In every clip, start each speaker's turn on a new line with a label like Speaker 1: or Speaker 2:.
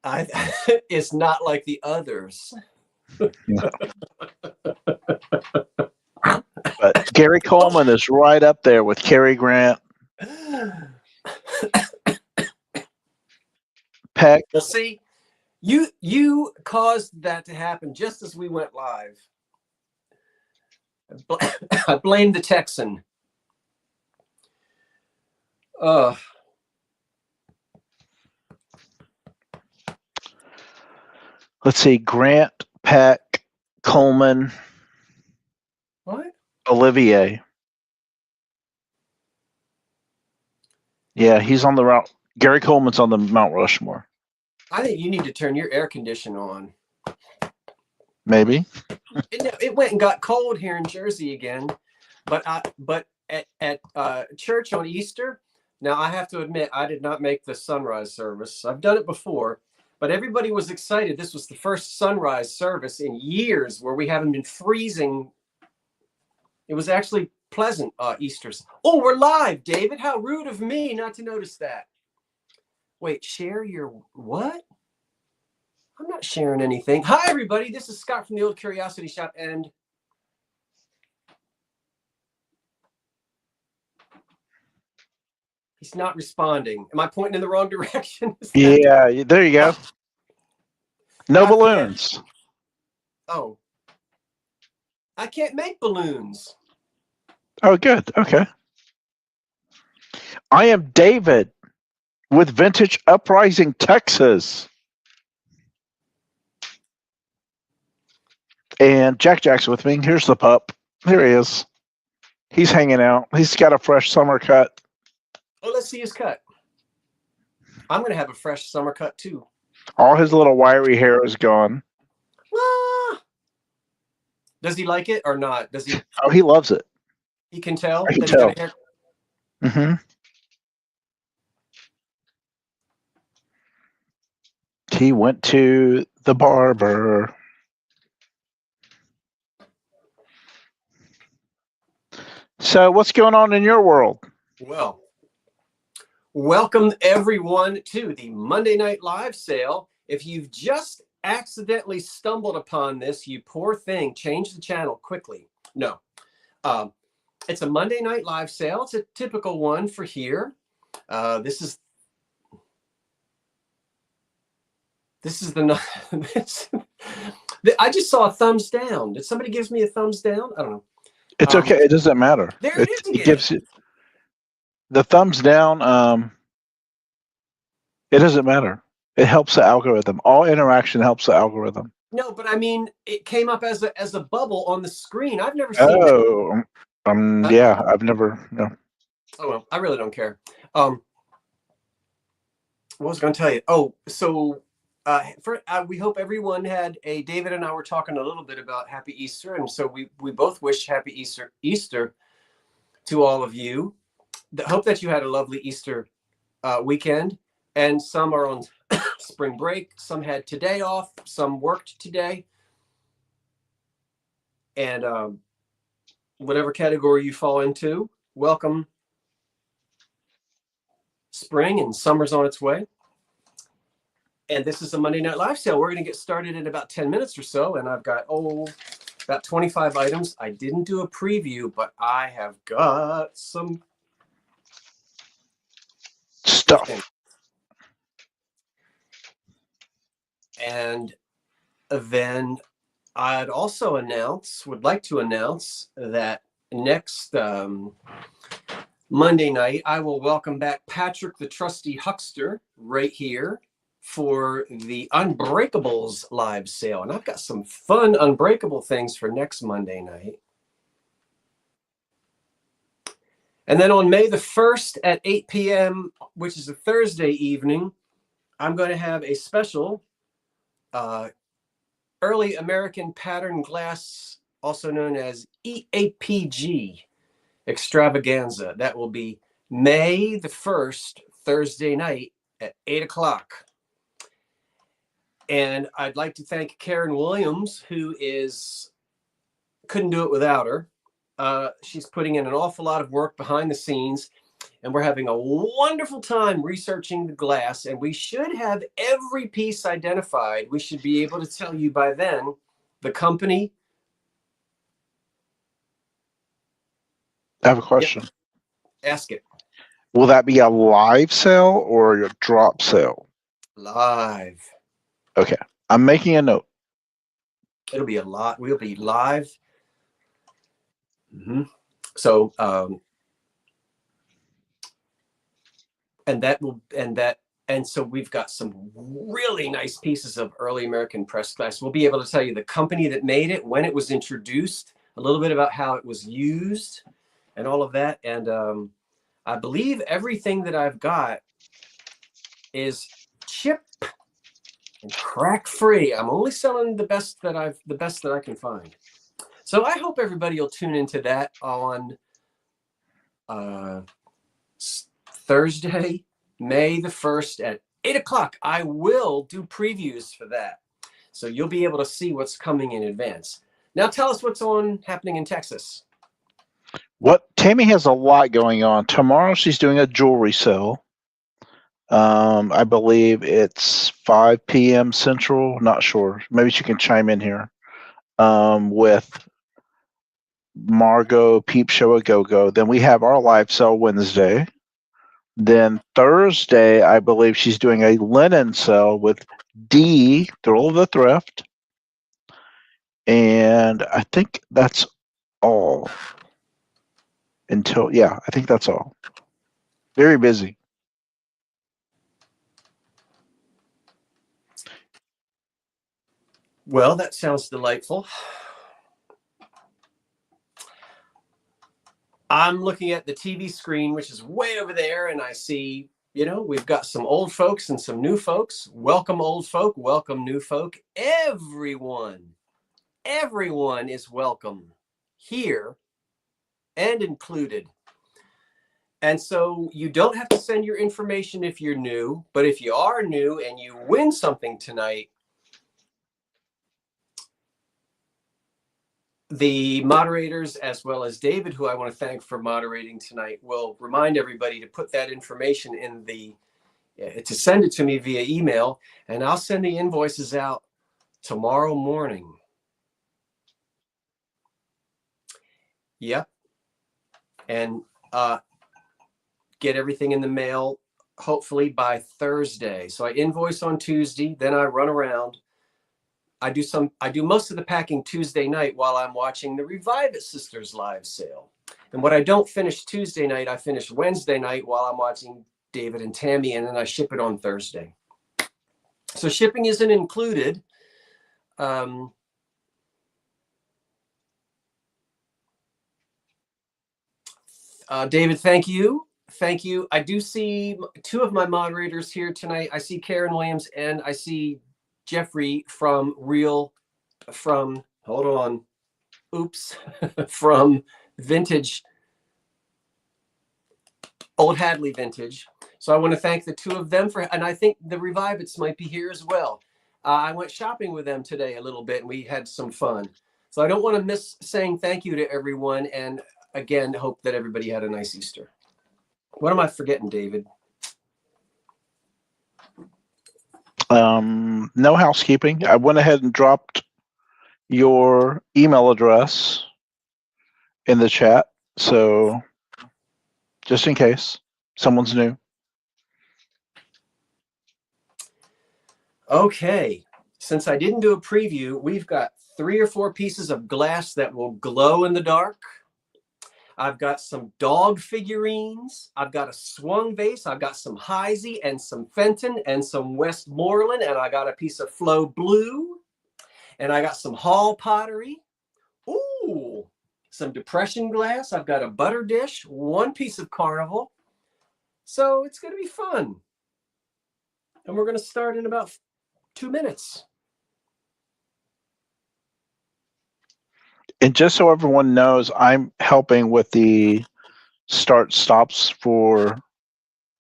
Speaker 1: It's not like the others.
Speaker 2: No. But Gary Coleman is right up there with Cary Grant. Peck.
Speaker 1: Well, see, you caused that to happen just as we went live. I blame the Texan.
Speaker 2: Let's see, Grant, Peck, Coleman,
Speaker 1: What?
Speaker 2: Olivier. Yeah, he's on the route. Gary Coleman's on the Mount Rushmore.
Speaker 1: I think you need to turn your air conditioner on.
Speaker 2: Maybe.
Speaker 1: It went and got cold here in Jersey again, but at church on Easter. Now I have to admit I did not make the sunrise service. I've done it before, but everybody was excited. This was the first sunrise service in years where we haven't been freezing. It was actually pleasant Easter's. Oh, we're live, David. How rude of me not to notice that. Wait, share your what? I'm not sharing anything. Hi, everybody. This is Scott from the Old Curiosity Shop, and he's not responding. Am I pointing in the wrong direction?
Speaker 2: Yeah, there you go. No balloons.
Speaker 1: Oh. I can't make balloons.
Speaker 2: Oh, good. Okay. I am David with Vintage Uprising, Texas. And Jack's with me. Here's the pup. Here he is. He's hanging out. He's got a fresh summer cut.
Speaker 1: Oh, let's see his cut. I'm going to have a fresh summer cut, too.
Speaker 2: All his little wiry hair is gone.
Speaker 1: Ah. Does he like it or not? Does he?
Speaker 2: Oh, he loves it.
Speaker 1: He can tell?
Speaker 2: I can tell. Mm-hmm. He went to the barber. So what's going on in your world?
Speaker 1: Well, welcome everyone to the Monday Night Live Sale. If you've just accidentally stumbled upon this, you poor thing, change the channel quickly. No. It's a Monday Night Live Sale. It's a typical one for here. This is the I just saw a thumbs down. Did somebody give me a thumbs down? I don't know.
Speaker 2: It's okay. It doesn't matter.
Speaker 1: There it is again.
Speaker 2: It gives it the thumbs down. It doesn't matter. It helps the algorithm. All interaction helps the algorithm.
Speaker 1: No, but I mean, it came up as a bubble on the screen. I've never seen.
Speaker 2: Oh, yeah, I've never. No.
Speaker 1: Oh well, I really don't care. What was I going to tell you? Oh, so we hope everyone had David and I were talking a little bit about Happy Easter, and so we both wish Happy Easter to all of you. Hope that you had a lovely Easter weekend, and some are on spring break. Some had today off. Some worked today, and whatever category you fall into, welcome. Spring and summer's on its way. And this is a Monday Night Live Sale. We're going to get started in about 10 minutes or so. And I've got, about 25 items. I didn't do a preview, but I have got some
Speaker 2: stuff.
Speaker 1: And then I'd also would like to announce that next Monday night, I will welcome back Patrick, the trusty huckster, right here for the Unbreakables live sale. And I've got some fun Unbreakable things for next Monday night. And then on May the 1st at 8 p.m., which is a Thursday evening, I'm going to have a special early American pattern glass, also known as EAPG extravaganza. That will be May the 1st, Thursday night at 8 o'clock. And I'd like to thank Karen Williams, who couldn't do it without her. She's putting in an awful lot of work behind the scenes. and we're having a wonderful time researching the glass, and we should have every piece identified. We should be able to tell you by then the company.
Speaker 2: I have a question.
Speaker 1: Yep. Ask it.
Speaker 2: Will that be a live sale or a drop sale?
Speaker 1: Live.
Speaker 2: Okay. I'm making a note.
Speaker 1: It'll be a lot. We'll be live. Mm-hmm. So, and so we've got some really nice pieces of early American pressed glass. We'll be able to tell you the company that made it, when it was introduced, a little bit about how it was used, and all of that. And I believe everything that I've got is chip and crack free. I'm only selling the best that I can find. So I hope everybody will tune into that on Thursday, May the 1st at 8 o'clock. I will do previews for that. So you'll be able to see what's coming in advance. Now tell us what's happening in Texas.
Speaker 2: Tammy has a lot going on. Tomorrow she's doing a jewelry sale. I believe it's 5 p.m. Central. Not sure. Maybe she can chime in here. With Margot Peep Show a Go-Go. Then we have our live sale Wednesday. Then Thursday, I believe she's doing a linen sale with D, Thrill of the Thrift. And I think that's all. I think that's all. Very busy.
Speaker 1: Well, that sounds delightful. I'm looking at the TV screen, which is way over there, and I see, we've got some old folks and some new folks. Welcome, old folk. Welcome, new folk. Everyone is welcome here and included. And so you don't have to send your information if you're new, but if you are new and you win something tonight, the moderators, as well as David, who I want to thank for moderating tonight, will remind everybody to put that information to send it to me via email, and I'll send the invoices out tomorrow morning. Yep. And get everything in the mail, hopefully by Thursday. So I invoice on Tuesday, then I run around. I do most of the packing Tuesday night while I'm watching the Revive It Sisters live sale. And what I don't finish Tuesday night, I finish Wednesday night while I'm watching David and Tammy, and then I ship it on Thursday. So shipping isn't included. David, thank you. Thank you. I do see two of my moderators here tonight. I see Karen Williams and I see Jeffrey from Vintage, Old Hadley Vintage. So I want to thank the two of them and I think the Revive It's might be here as well. I went shopping with them today a little bit and we had some fun. So I don't want to miss saying thank you to everyone. And again, hope that everybody had a nice Easter. What am I forgetting, David?
Speaker 2: No housekeeping. I went ahead and dropped your email address in the chat. So just in case someone's new.
Speaker 1: Okay. Since I didn't do a preview, we've got 3 or 4 pieces of glass that will glow in the dark. I've got some dog figurines. I've got a swung vase. I've got some Heisey and some Fenton and some Westmoreland. And I got a piece of Flow Blue. And I got some Hall pottery. Ooh, some Depression glass. I've got a butter dish, 1 piece of Carnival. So it's going to be fun. And we're going to start in about 2 minutes.
Speaker 2: And just so everyone knows, I'm helping with the start stops for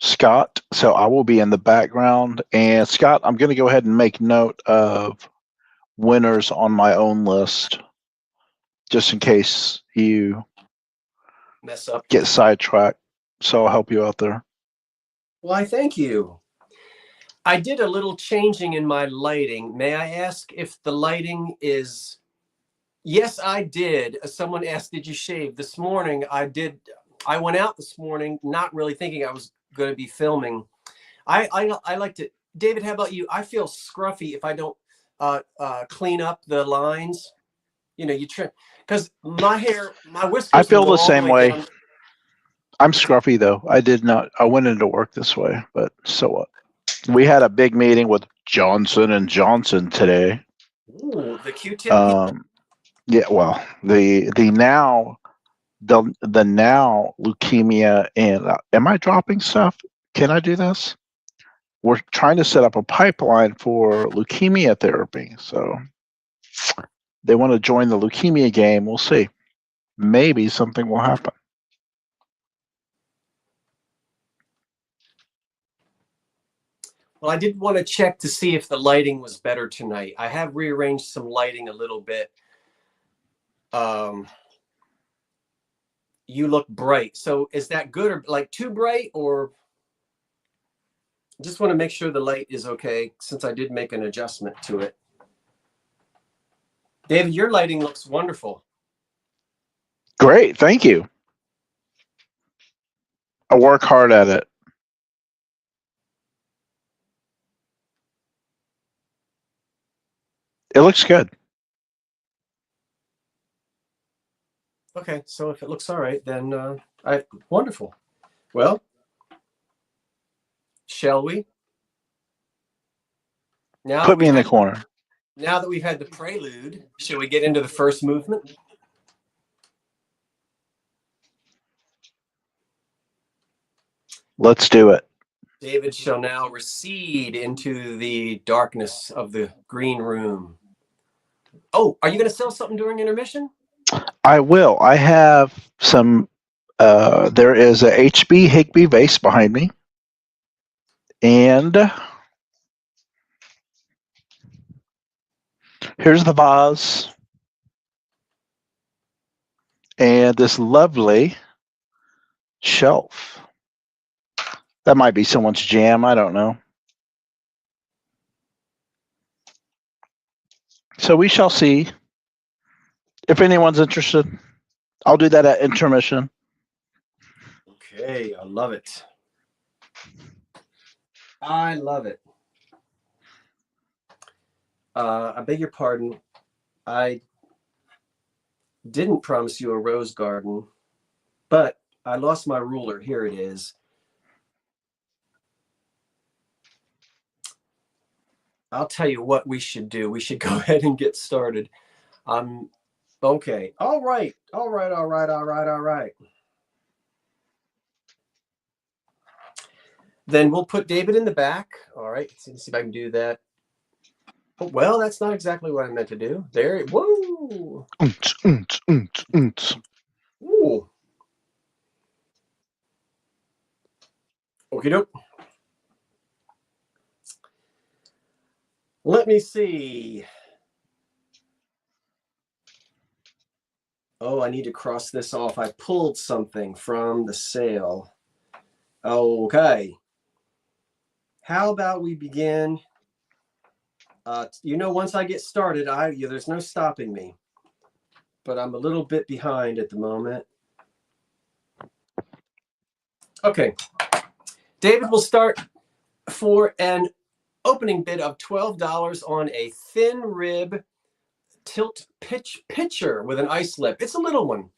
Speaker 2: Scott. So I will be in the background. And Scott, I'm going to go ahead and make note of winners on my own list, just in case you
Speaker 1: mess up,
Speaker 2: get sidetracked. so I'll help you out there.
Speaker 1: Why, thank you. I did a little changing in my lighting. May I ask if the lighting is... Yes, I did. Someone asked, did you shave? This morning, I did. I went out this morning, not really thinking I was going to be filming. I like to... David, how about you? I feel scruffy if I don't clean up the lines. You know, you trim, because my hair, my whiskers.
Speaker 2: I feel
Speaker 1: will
Speaker 2: the
Speaker 1: go all
Speaker 2: same way.
Speaker 1: down.
Speaker 2: I'm scruffy though. I went into work this way, but so what? We had a big meeting with Johnson and Johnson today.
Speaker 1: Ooh, the Q-tip.
Speaker 2: Yeah, well, the now leukemia and am I dropping stuff? Can I do this? We're trying to set up a pipeline for leukemia therapy, so they want to join the leukemia game. We'll see. Maybe something will happen.
Speaker 1: Well, I did want to check to see if the lighting was better tonight. I have rearranged some lighting a little bit. You look bright. So is that good or like too bright, or just want to make sure the light is okay since I did make an adjustment to it. David, your lighting looks wonderful.
Speaker 2: Great. Thank you. I work hard at it. It looks good.
Speaker 1: Okay, so if it looks all right, then wonderful. Well, shall we? Now
Speaker 2: Put me in the corner.
Speaker 1: Now that we've had the prelude, shall we get into the first movement?
Speaker 2: Let's do it.
Speaker 1: David shall now recede into the darkness of the green room. Oh, are you going to sell something during intermission?
Speaker 2: I will. I have some. There is a HB Higby vase behind me, and here's the vase, and this lovely shelf. That might be someone's jam. I don't know. So we shall see. If anyone's interested, I'll do that at intermission.
Speaker 1: Okay, I love it. I love it. I beg your pardon. I didn't promise you a rose garden, but I lost my ruler. Here it is. I'll tell you what we should do. We should go ahead and get started. Okay. All right. Then we'll put David in the back. All right. Let's see if I can do that. Oh, well, that's not exactly what I meant to do. There. Whoa. Ooh. Okie doke. Let me see. Oh, I need to cross this off. I pulled something from the sale. Okay. How about we begin? Once I get started, there's no stopping me. But I'm a little bit behind at the moment. Okay. David will start for an opening bid of $12 on a thin rib tilt pitcher with an ice lip. It's a little one.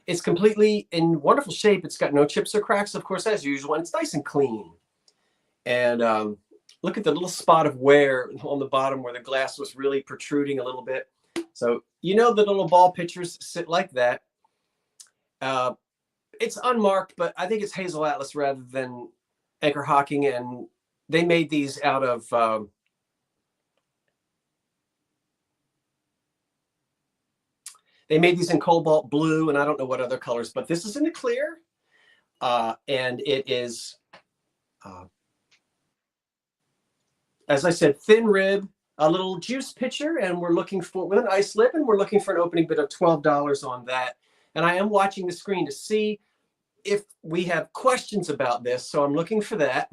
Speaker 1: It's completely in wonderful shape. It's got no chips or cracks, of course, as usual. And it's nice and clean. And look at the little spot of wear on the bottom where the glass was really protruding a little bit. So, the little ball pitchers sit like that. It's unmarked, but I think it's Hazel Atlas rather than Anchor Hocking. And they made these out of... They made these in cobalt blue, and I don't know what other colors, but this is in the clear. And it is, as I said, thin rib, a little juice pitcher, and we're looking for, with an ice lip, and we're looking for an opening bid of $12 on that. And I am watching the screen to see if we have questions about this. So I'm looking for that.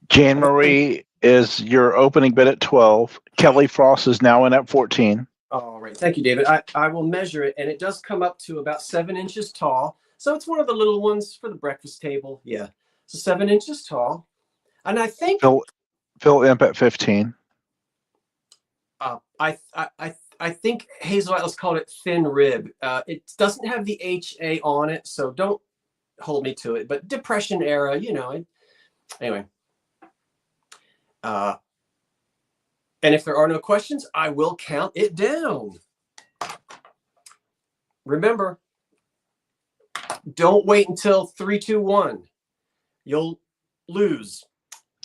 Speaker 2: Jan Marie is your opening bid at 12. Kelly Frost is now in at 14.
Speaker 1: All right. Thank you, David. I will measure it, and it does come up to about 7 inches tall. So it's one of the little ones for the breakfast table. Yeah. So 7 inches tall. And I think
Speaker 2: Phil Imp at 15.
Speaker 1: I think Hazel Atlas called it thin rib. It doesn't have the HA on it, so don't hold me to it. But Depression era, you know. Anyway. And if there are no questions, I will count it down. Remember, don't wait until 3, 2, 1. You'll lose.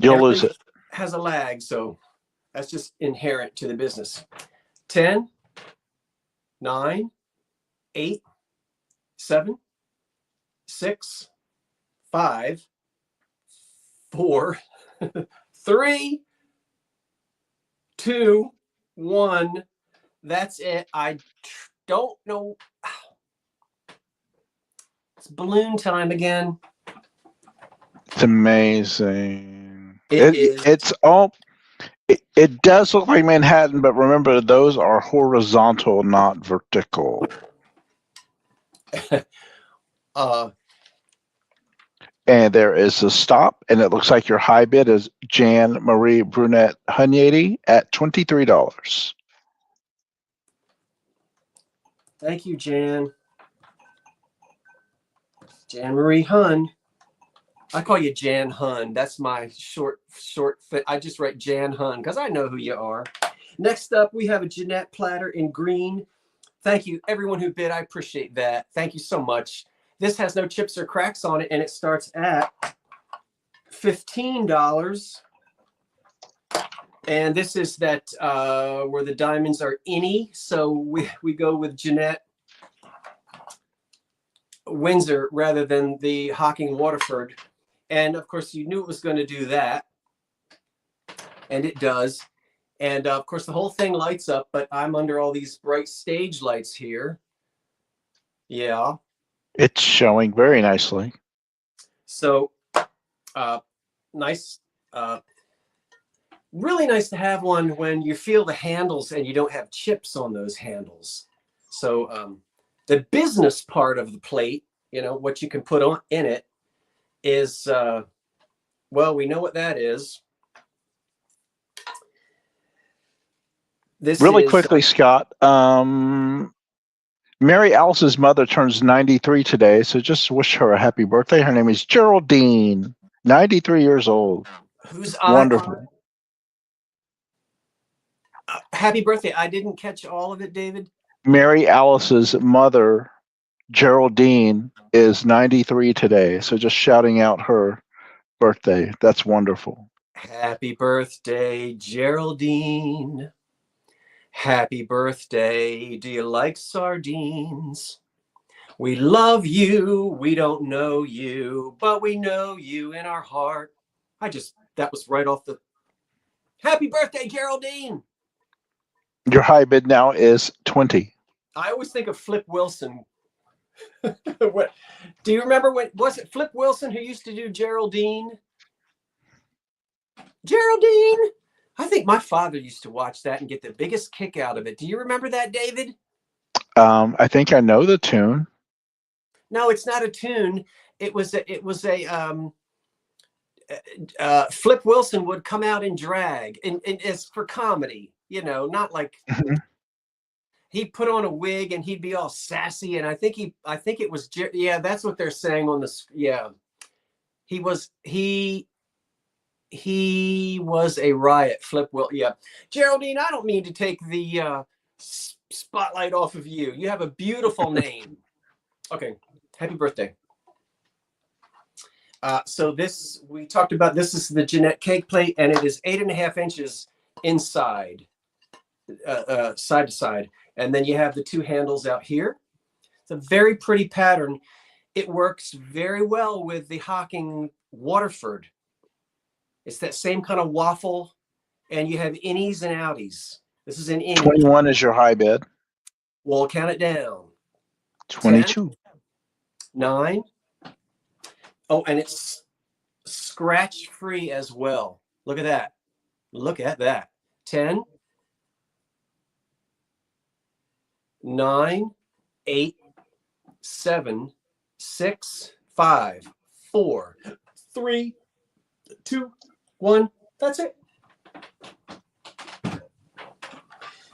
Speaker 2: You'll lose it.
Speaker 1: Has a lag, so that's just inherent to the business. 10, 9, 8, 7, 6, 5, 4, 3, 2, 1. That's it. I don't know. It's balloon time again.
Speaker 2: It's amazing.
Speaker 1: It
Speaker 2: does look like Manhattan, but remember, those are horizontal, not vertical. And there is a stop, and it looks like your high bid is Jan Marie Brunette Hunyadi at $23.
Speaker 1: Thank you, Jan. Jan Marie Hun. I call you Jan Hun. That's my short fit. I just write Jan Hun because I know who you are. Next up, we have a Janette platter in green. Thank you, everyone who bid. I appreciate that. Thank you so much. This has no chips or cracks on it, and it starts at $15. And this is that where the diamonds are innie. So we go with Janette Windsor rather than the Hocking Waterford. And of course, you knew it was going to do that. And it does. And of course, the whole thing lights up, but I'm under all these bright stage lights here. Yeah.
Speaker 2: It's showing very nicely.
Speaker 1: So nice. Really nice to have one when you feel the handles and you don't have chips on those handles. So the business part of the plate, you know, what you can put on in it is, well, we know what that is. This
Speaker 2: really
Speaker 1: is,
Speaker 2: quickly, Scott. Mary Alice's mother turns 93 today, so just wish her a happy birthday. Her name is Geraldine, 93 years old.
Speaker 1: Who's
Speaker 2: wonderful.
Speaker 1: Happy birthday. I didn't catch all of it, David.
Speaker 2: Mary Alice's mother, Geraldine, is 93 today, so just shouting out her birthday. That's wonderful.
Speaker 1: Happy birthday, Geraldine. Happy birthday. Do you like sardines? We love you. We don't know you, but we know you in our heart. That was right off the. Happy birthday, Geraldine.
Speaker 2: Your high bid now is 20.
Speaker 1: I always think of Flip Wilson. What? Do you remember was it Flip Wilson who used to do Geraldine? Geraldine. I think my father used to watch that and get the biggest kick out of it. Do you remember that, David?
Speaker 2: I think I know the tune.
Speaker 1: No, it's not a tune. It was a Flip Wilson would come out in drag, and it's for comedy, you know, not like he put on a wig and he'd be all sassy. And I think it was, yeah, that's what they're saying on the, yeah, he was a riot. Flip Will. Yeah. Geraldine, I don't mean to take the spotlight off of you. You have a beautiful name. Okay. Happy birthday. So this, we talked about, this is the Janette cake plate, and it is 8.5 inches inside, side to side. And then you have the two handles out here. It's a very pretty pattern. It works very well with the Hocking Waterford. It's that same kind of waffle, and you have innies and outies. This is an innie.
Speaker 2: 21 is your high bid.
Speaker 1: We'll count it down.
Speaker 2: 22.
Speaker 1: 9. Oh, and it's scratch free as well. Look at that. Look at that. 10, 9, 8, 7, 6, 5, 4, 3, 2, 1. That's it.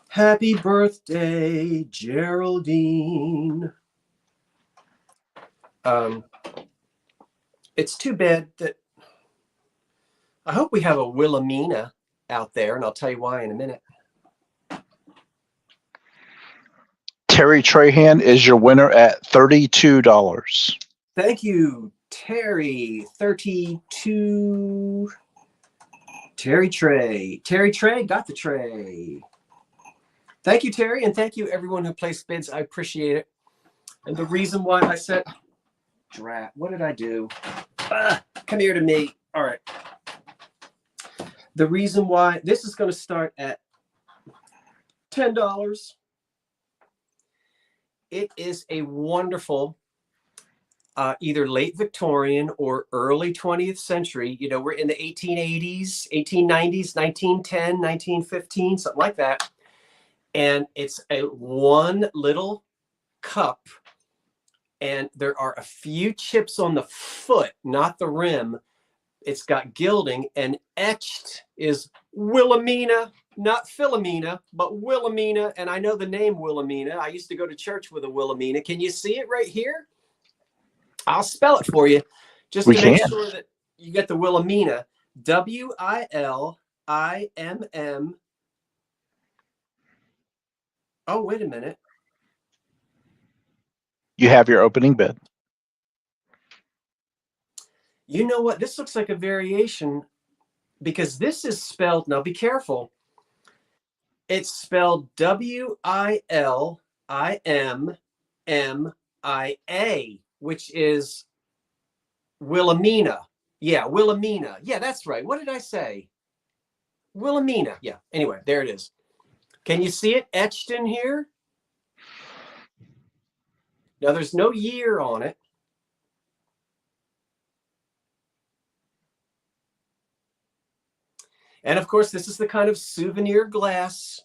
Speaker 1: Happy birthday, Geraldine. It's too bad that I hope we have a Willamina out there, and I'll tell you why in a minute.
Speaker 2: Terry Trahan is your winner at $32.
Speaker 1: Thank you, Terry. 32. Terry Trey. Terry Trey got the tray. Thank you, Terry, and thank you everyone who placed bids. I appreciate it. And the reason why I said, drat, what did I do? Come here to me. All right. The reason why this is going to start at $10. It is a wonderful, either late Victorian or early 20th century. You know, we're in the 1880s, 1890s, 1910, 1915, something like that. And it's a one little cup. And there are a few chips on the foot, not the rim. It's got gilding, and etched is Willamina, not Philomena, but Willamina. And I know the name Willamina. I used to go to church with a Willamina. Can you see it right here? I'll spell it for you just to make sure that you get the Willamina. W-I-L-I-M-M. Oh, wait a minute.
Speaker 2: You have your opening bid.
Speaker 1: You know what? This looks like a variation because this is spelled, now be careful. It's spelled W-I-L-I-M-M-I-A, which is Willamina. Yeah, Willamina. Yeah, that's right. What did I say? Willamina. Yeah. Anyway, there it is. Can you see it etched in here? Now, there's no year on it. And of course, this is the kind of souvenir glass.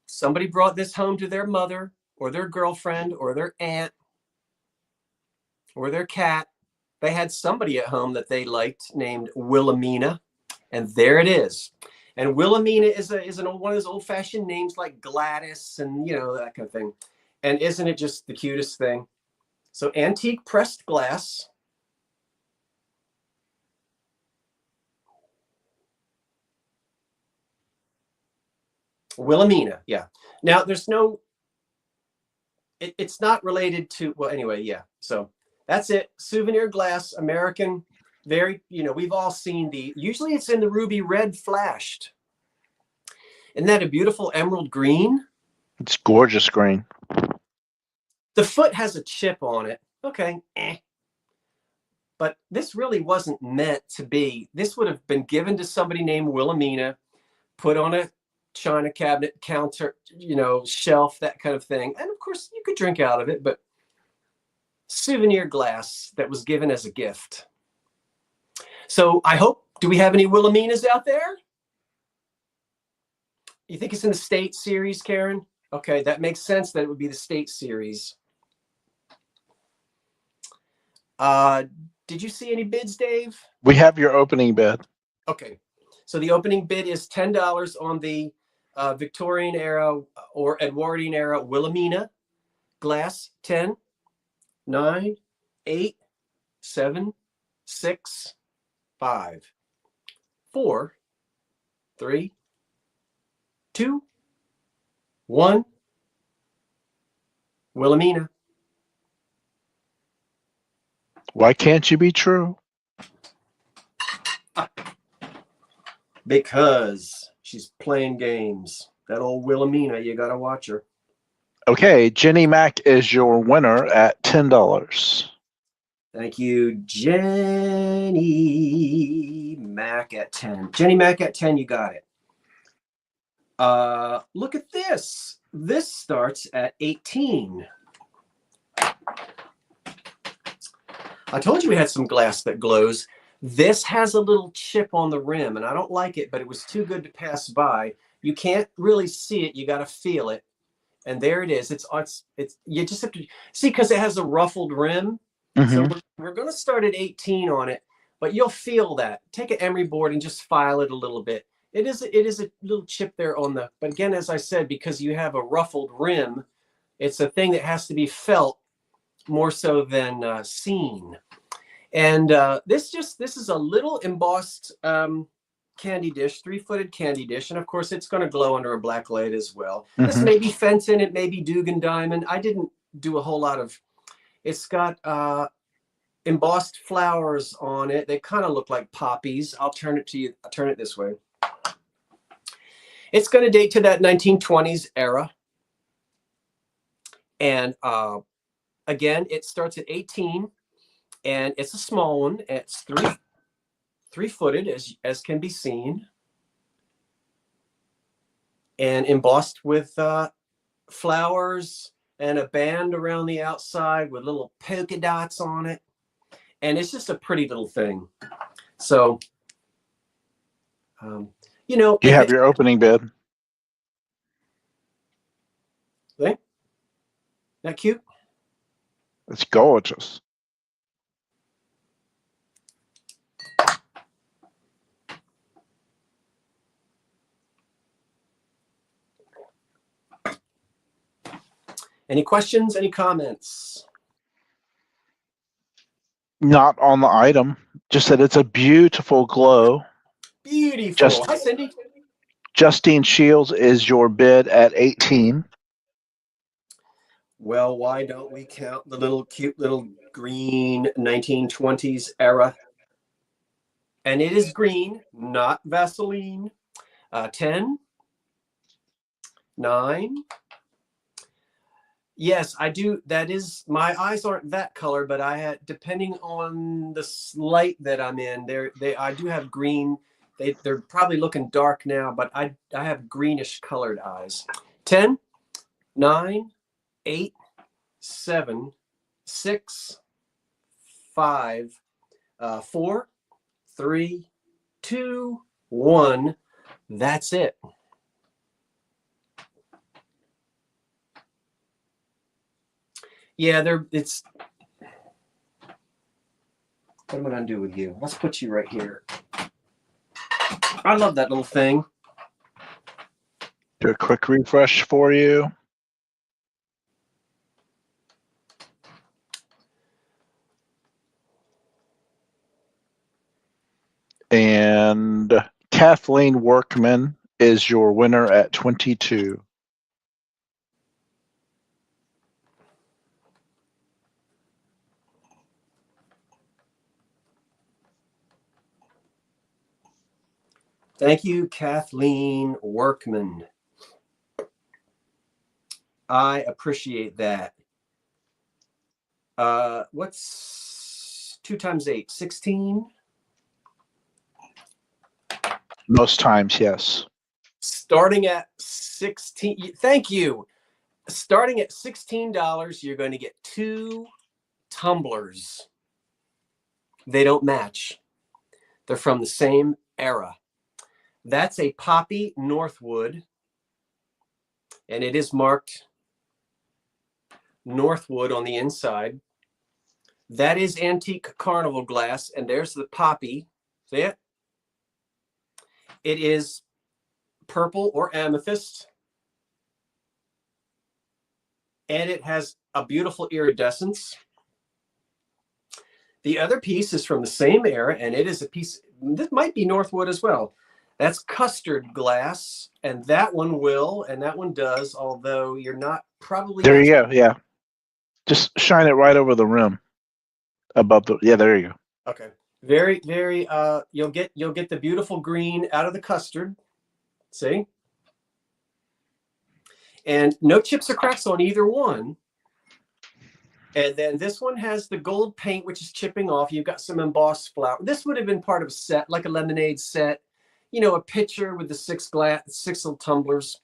Speaker 1: Somebody brought this home to their mother or their girlfriend or their aunt or their cat. They had somebody at home that they liked named Willamina. And there it is. And Willamina is one of those old-fashioned names like Gladys and, you know, that kind of thing. And isn't it just the cutest thing? So antique pressed glass. Willamina, yeah. Now, there's no, it's not related to, well, anyway, yeah. So that's it. Souvenir glass, American, very, you know, we've all seen usually it's in the ruby red flashed. Isn't that a beautiful emerald green?
Speaker 2: It's gorgeous green.
Speaker 1: The foot has a chip on it. Okay, But this really wasn't meant to be. This would have been given to somebody named Willamina, put on a china cabinet, counter, you know, shelf, that kind of thing. And of course, you could drink out of it, but souvenir glass that was given as a gift. So I hope, do we have any Willaminas out there? You think it's in the State series, Karen? Okay, that makes sense that it would be the State series. Did you see any bids, Dave?
Speaker 2: We have your opening bid.
Speaker 1: Okay, so the opening bid is $10 on the Victorian era or Edwardian era Willamina glass. 10, 9, 8, 7, 6, 5, 4, 3, 2, 1. Willamina.
Speaker 2: Why can't you be true?
Speaker 1: Because she's playing games. That old Willamina, you gotta watch her.
Speaker 2: Okay, Jenny Mac is your winner at $10.
Speaker 1: Thank you, Jenny Mac at 10. Jenny Mac at 10, you got it. Look at this. this starts at 18. I told you we had some glass that glows. This has a little chip on the rim, and I don't like it, but it was too good to pass by. You can't really see it. You got to feel it. And there it is. It's you just have to see, because it has a ruffled rim.
Speaker 2: Mm-hmm.
Speaker 1: So we're going to start at 18 on it, but you'll feel that. Take an emery board and just file it a little bit. It is a little chip there on the, but again, as I said, because you have a ruffled rim, it's a thing that has to be felt more so than seen. And this is a little embossed candy dish, 3-footed candy dish. And of course, it's going to glow under a black light as well. Mm-hmm. This may be Fenton, it may be Dugan Diamond. I didn't do a whole lot of, it's got embossed flowers on it. They kind of look like poppies. I'll turn it to you. I'll turn it this way. It's going to date to that 1920s era. And again, it starts at 18, and it's a small one. It's three-footed, as can be seen, and embossed with flowers and a band around the outside with little polka dots on it. And it's just a pretty little thing. So, you know,
Speaker 2: you have your opening bid.
Speaker 1: Isn't that cute?
Speaker 2: It's gorgeous.
Speaker 1: Any questions? Any comments?
Speaker 2: Not on the item. Just that it's a beautiful glow.
Speaker 1: Beautiful. Hi, Cindy.
Speaker 2: Justine Shields is your bid at 18.
Speaker 1: Well, why don't we count the little cute little green 1920s era? And it is green, not Vaseline. 10, 9. Yes, I do. That is, my eyes aren't that color, but I had, depending on the light that I'm in, I do have green. They're probably looking dark now, but I have greenish colored eyes. 10, 9, 8, 7, 6, 5, 4, 3, 2, 1. That's it. Yeah, it's. What am I gonna do with you? Let's put you right here. I love that little thing.
Speaker 2: Do a quick refresh for you. And Kathleen Workman is your winner at 22.
Speaker 1: Thank you, Kathleen Workman. I appreciate that. What's 2 times 8? 16?
Speaker 2: Most times, yes.
Speaker 1: Starting at 16. Thank you. Starting at $16, you're going to get 2 tumblers. They don't match. They're from the same era. That's a poppy Northwood, and it is marked Northwood on the inside. That is antique Carnival glass, and there's the poppy. See it? It is purple or amethyst, and it has a beautiful iridescence. The other piece is from the same era, and it is a piece, this might be Northwood as well. That's custard glass, and that one will, and that one does, although you're not probably...
Speaker 2: There you go, yeah. Just shine it right over the rim. Above the, yeah, there you go.
Speaker 1: Okay. Very, very, you'll get the beautiful green out of the custard. See? And no chips or cracks on either one. And then this one has the gold paint, which is chipping off. You've got some embossed flower. This would have been part of a set, like a lemonade set. You know, a pitcher with the 6 little tumblers.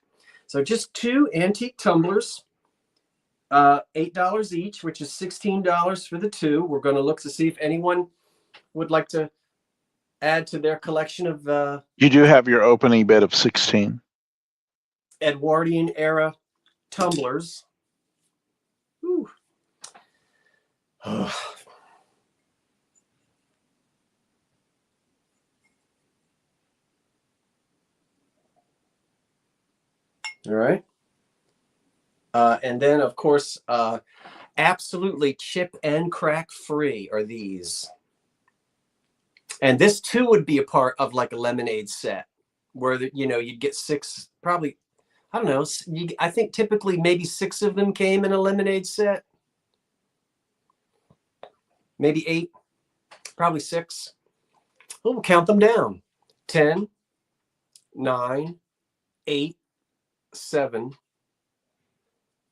Speaker 1: So just 2 antique tumblers, $8 each, which is $16 for the 2. We're going to look to see if anyone would like to add to their collection of
Speaker 2: You do have your opening bid of 16.
Speaker 1: Edwardian era tumblers. Ooh. All right. And then, of course, absolutely chip and crack free are these. And this too would be a part of like a lemonade set where, you'd get 6, probably, I don't know. I think typically maybe 6 of them came in a lemonade set. Maybe 8, probably 6. We'll count them down. 10, 9, 8, 7,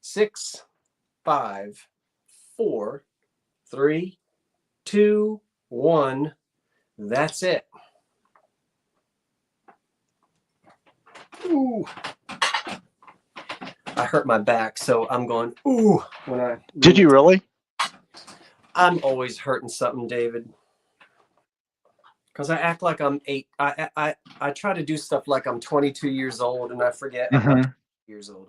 Speaker 1: 6, 5, 4, 3, 2, 1. That's it. Ooh. I hurt my back, so I'm going, ooh, when I...
Speaker 2: Did you really?
Speaker 1: I'm always hurting something, David. Because I act like I'm 8. I try to do stuff like I'm 22 years old, and I forget I'm not 22 years old.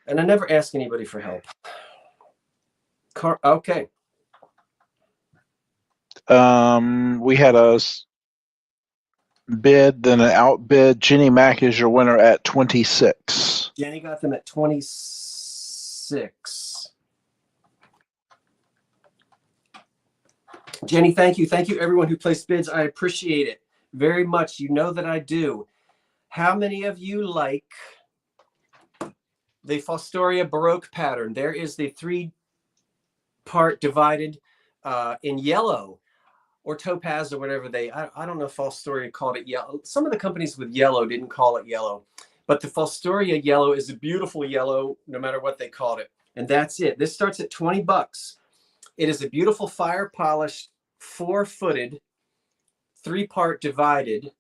Speaker 1: And I never ask anybody for help. Okay.
Speaker 2: We had a bid, then an outbid. Jenny Mack is your winner at 26.
Speaker 1: Jenny got them at 26. Jenny, thank you. Thank you, everyone who placed bids. I appreciate it very much. You know that I do. How many of you like the Fostoria Baroque pattern? There is the 3-part divided in yellow or topaz or whatever I don't know if Fostoria called it yellow. Some of the companies with yellow didn't call it yellow, but the Fostoria yellow is a beautiful yellow no matter what they called it. And that's it. This starts at $20. It is a beautiful fire polished 4-footed 3-part divided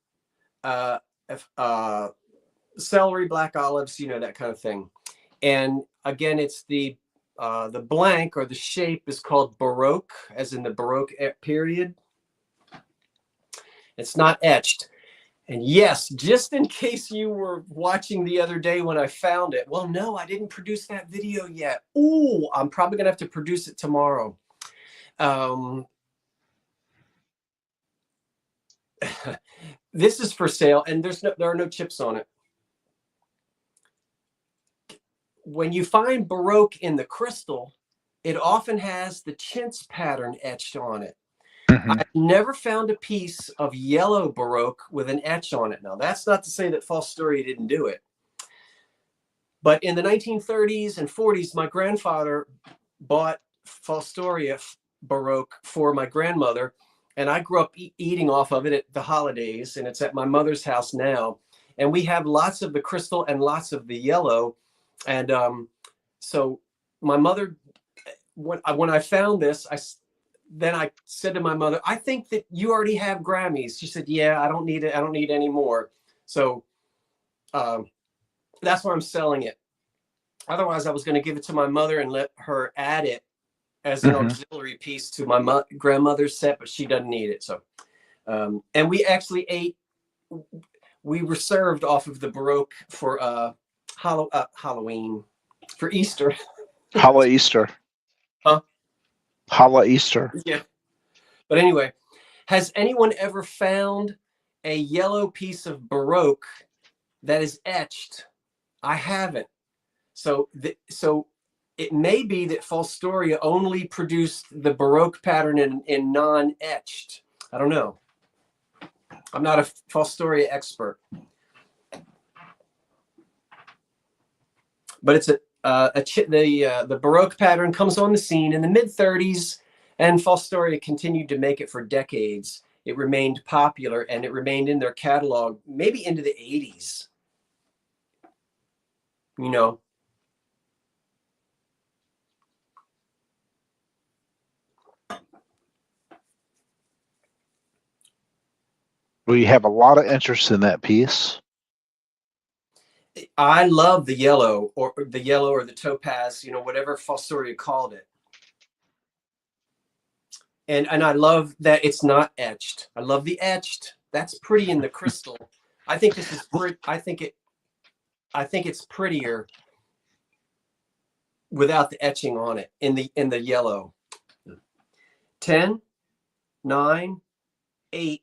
Speaker 1: celery, black olives, that kind of thing. And again, it's the blank or the shape is called Baroque, as in the Baroque period. It's not etched. And yes, just in case you were watching the other day when I found it, well, no, I didn't produce that video yet. Ooh, I'm probably gonna have to produce it tomorrow. This is for sale, and there are no chips on it. When you find Baroque in the crystal, it often has the chintz pattern etched on it. I've never found a piece of yellow Baroque with an etch on it. Now, that's not to say that Fostoria didn't do it. But in the 1930s and 40s, my grandfather bought Fostoria Baroque for my grandmother, and I grew up eating off of it at the holidays, and it's at my mother's house now. And we have lots of the crystal and lots of the yellow. And so my mother, when I found this, then I said to my mother, I think that you already have Grammys. She said, yeah, I don't need it. I don't need any more. So that's why I'm selling it. Otherwise, I was going to give it to my mother and let her add it as an auxiliary piece to my grandmother's set, but she doesn't need it. So, and we actually we were served off of the Baroque for Halloween, for Easter.
Speaker 2: Holla Easter.
Speaker 1: Huh?
Speaker 2: Holla Easter.
Speaker 1: Yeah. But anyway, has anyone ever found a yellow piece of Baroque that is etched? I haven't. So it may be that Fostoria only produced the Baroque pattern in non-etched. I don't know. I'm not a Fostoria expert. But it's the Baroque pattern comes on the scene in the mid-30s, and Fostoria continued to make it for decades. It remained popular, and it remained in their catalog maybe into the 80s.
Speaker 2: We have a lot of interest in that piece.
Speaker 1: I love the yellow or the topaz, whatever Fostoria called it. And I love that it's not etched. I love the etched. That's pretty in the crystal. I think this is pretty. I think it's prettier without the etching on it in the yellow. 10, 9, 8,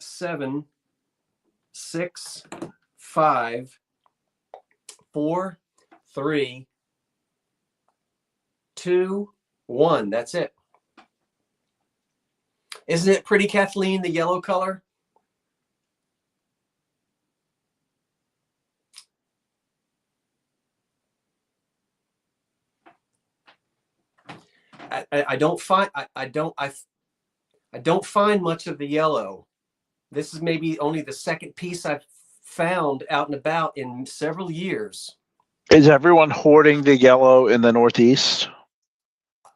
Speaker 1: 7, 6, 5, 4, 3, 2, 1. That's it. Isn't it pretty, Kathleen, the yellow color? I don't find much of the yellow. This is maybe only the second piece I've found out and about in several years.
Speaker 2: Is everyone hoarding the yellow in the Northeast?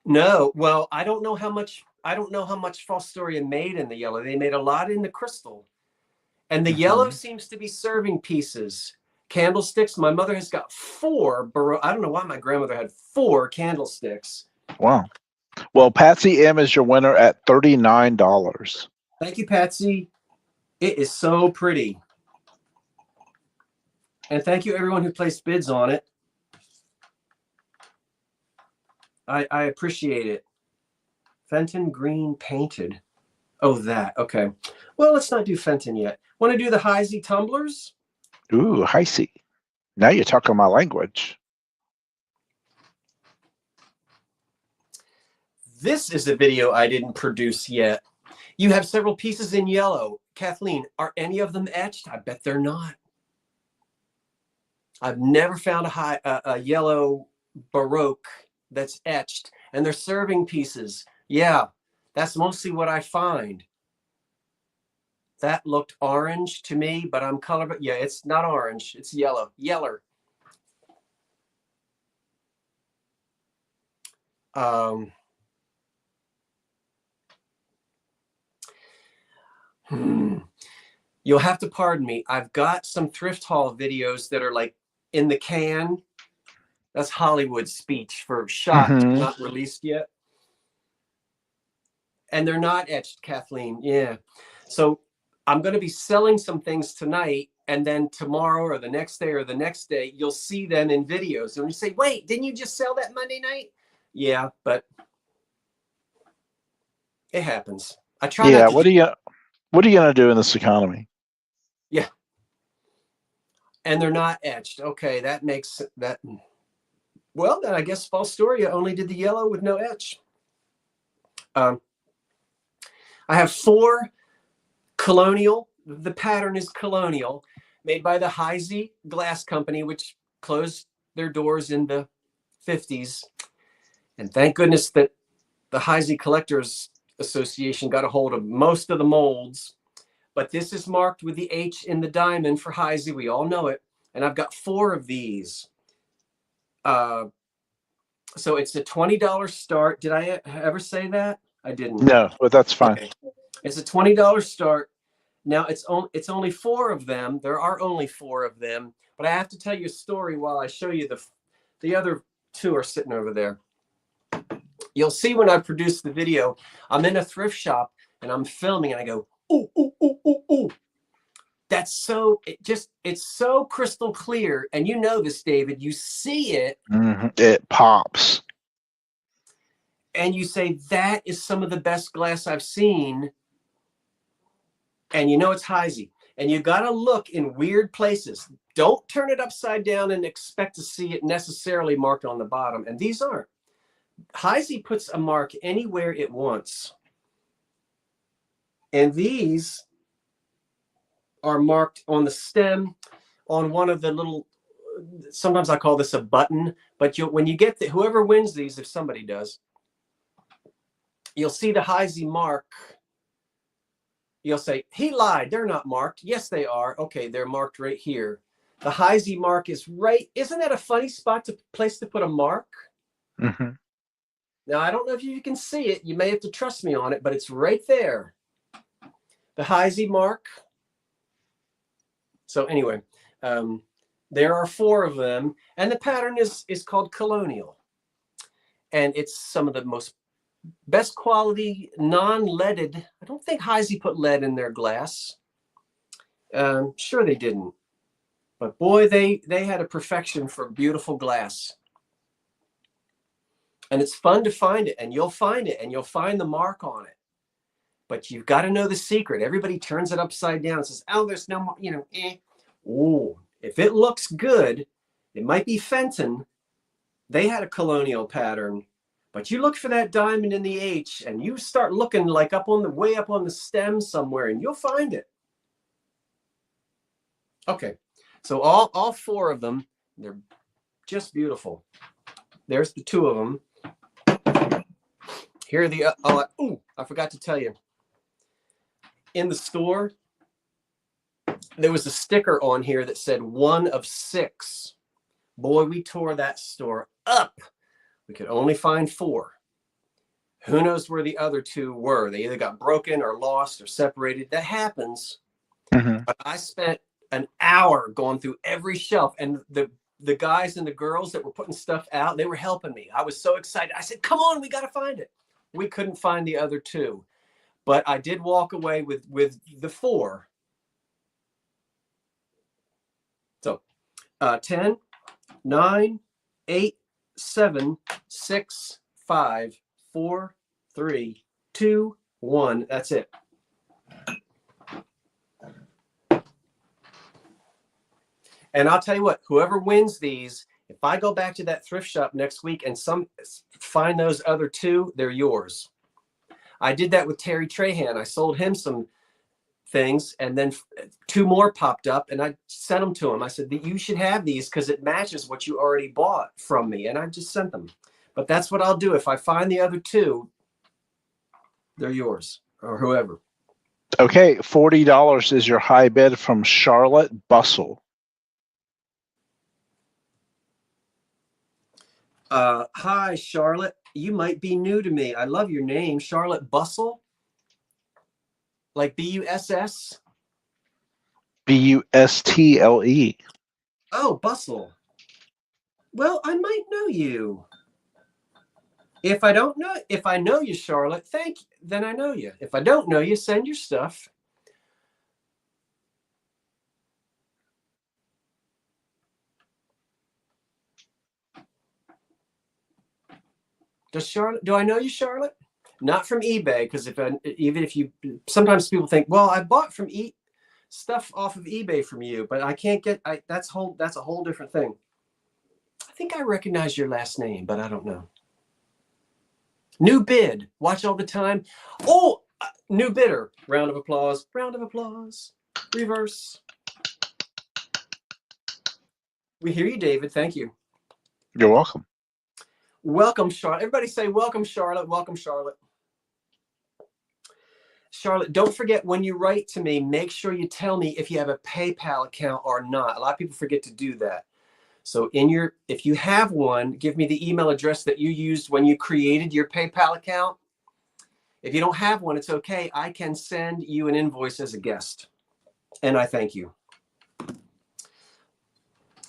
Speaker 1: No. Well, I don't know how much Fostoria made in the yellow. They made a lot in the crystal. And the yellow seems to be serving pieces. Candlesticks. My mother has got 4 Baroque. I don't know why my grandmother had 4 candlesticks.
Speaker 2: Wow. Well, Patsy M is your winner at $39.
Speaker 1: Thank you, Patsy. It is so pretty. And thank you, everyone who placed bids on it. I appreciate it. Fenton green painted. Oh, that. Okay. Well, let's not do Fenton yet. Want to do the Heisey tumblers?
Speaker 2: Ooh, Heisey. Now you're talking my language.
Speaker 1: This is a video I didn't produce yet. You have several pieces in yellow. Kathleen, are any of them etched? I bet they're not. I've never found a yellow Baroque that's etched, and they're serving pieces. Yeah, that's mostly what I find. That looked orange to me, but I'm color. Yeah, it's not orange. It's yellow. Yeller. You'll have to pardon me. I've got some thrift haul videos that are like in the can. That's Hollywood speech for shot, not released yet. And they're not etched, Kathleen. Yeah. So I'm going to be selling some things tonight, and then tomorrow or the next day, you'll see them in videos. And you say, wait, didn't you just sell that Monday night? Yeah, but it happens. I try not to.
Speaker 2: What are you going to do in this economy?
Speaker 1: Yeah. And they're not etched. Okay, that makes that. Well, then I guess Fostoria only did the yellow with no etch. I have 4 colonial. The pattern is colonial, made by the Heisey Glass Company, which closed their doors in the 50s. And thank goodness that the Heisey Collectors Association got a hold of most of the molds. But this is marked with the H in the diamond for Heisey. We all know it. And I've got 4 of these. So it's a $20 start. Did I ever say that? I didn't.
Speaker 2: No, but that's fine. Okay.
Speaker 1: It's a $20 start. Now it's only 4 of them. There are only 4 of them. But I have to tell you a story while I show you the other 2 are sitting over there. You'll see when I produce the video, I'm in a thrift shop and I'm filming and I go, ooh, ooh, ooh, ooh, ooh. That's so, it's so crystal clear. And you know this, David, you see it.
Speaker 2: It pops.
Speaker 1: And you say, that is some of the best glass I've seen. And you know it's Heisey. And you got to look in weird places. Don't turn it upside down and expect to see it necessarily marked on the bottom. And these aren't. Heisey puts a mark anywhere it wants. And these are marked on the stem, on one of the little, sometimes I call this a button, but when you get whoever wins these, if somebody does, you'll see the Heisey mark. You'll say, he lied, they're not marked. Yes, they are. Okay, they're marked right here. The Heisey mark is right. Isn't that a funny place to put a mark? Now, I don't know if you can see it. You may have to trust me on it, but it's right there. The Heisey mark. So anyway, There are 4 of them, and the pattern is called Colonial. And it's some of the most best quality, non-leaded. I don't think Heisey put lead in their glass. Sure they didn't. But boy, they had a perfection for beautiful glass. And it's fun to find it, and you'll find it, and you'll find the mark on it. But you've got to know the secret. Everybody turns it upside down and says, oh, there's no more, you know, Ooh, if it looks good, it might be Fenton. They had a Colonial pattern. But you look for that diamond in the H, and you start looking like way up on the stem somewhere, and you'll find it. Okay, so all 4 of them, they're just beautiful. There's the 2 of them. Here are the, I forgot to tell you. In the store, there was a sticker on here that said 1 of 6. Boy, we tore that store up. We could only find 4. Who knows where the other 2 were? They either got broken or lost or separated. That happens.
Speaker 2: Mm-hmm.
Speaker 1: But I spent an hour going through every shelf, and the guys and the girls that were putting stuff out, they were helping me. I was so excited. I said, come on, we got to find it. We couldn't find the other 2, but I did walk away with the 4. So 10, 9, 8, 7, 6, 5, 4, 3, 2, 1. That's it. And I'll tell you what, whoever wins these, if I go back to that thrift shop next week and find those other 2, they're yours. I did that with Terry Trahan. I sold him some things, and then 2 more popped up, and I sent them to him. I said, you should have these because it matches what you already bought from me, and I just sent them. But that's what I'll do. If I find the other 2, they're yours, or whoever.
Speaker 2: Okay, $40 is your high bid from Charlotte Bustle.
Speaker 1: Hi, Charlotte. You might be new to me. I love your name, Charlotte Bustle. Like B-U-S-S?
Speaker 2: B-U-S-T-L-E.
Speaker 1: Oh, Bustle. Well, I might know you. If I know you, Charlotte, then I know you. If I don't know you, send your stuff. Do I know you, Charlotte? Not from eBay, because sometimes people think, well, I bought from stuff off of eBay from you, but I can't get. That's a whole different thing. I think I recognize your last name, but I don't know. New bid. Watch all the time. Oh, new bidder. Round of applause. Round of applause. Reverse. We hear you, David. Thank you.
Speaker 2: You're welcome.
Speaker 1: Welcome, Charlotte. Everybody say, welcome, Charlotte. Welcome, Charlotte. Charlotte, don't forget when you write to me, make sure you tell me if you have a PayPal account or not. A lot of people forget to do that. So if you have one, give me the email address that you used when you created your PayPal account. If you don't have one, it's okay. I can send you an invoice as a guest. And I thank you.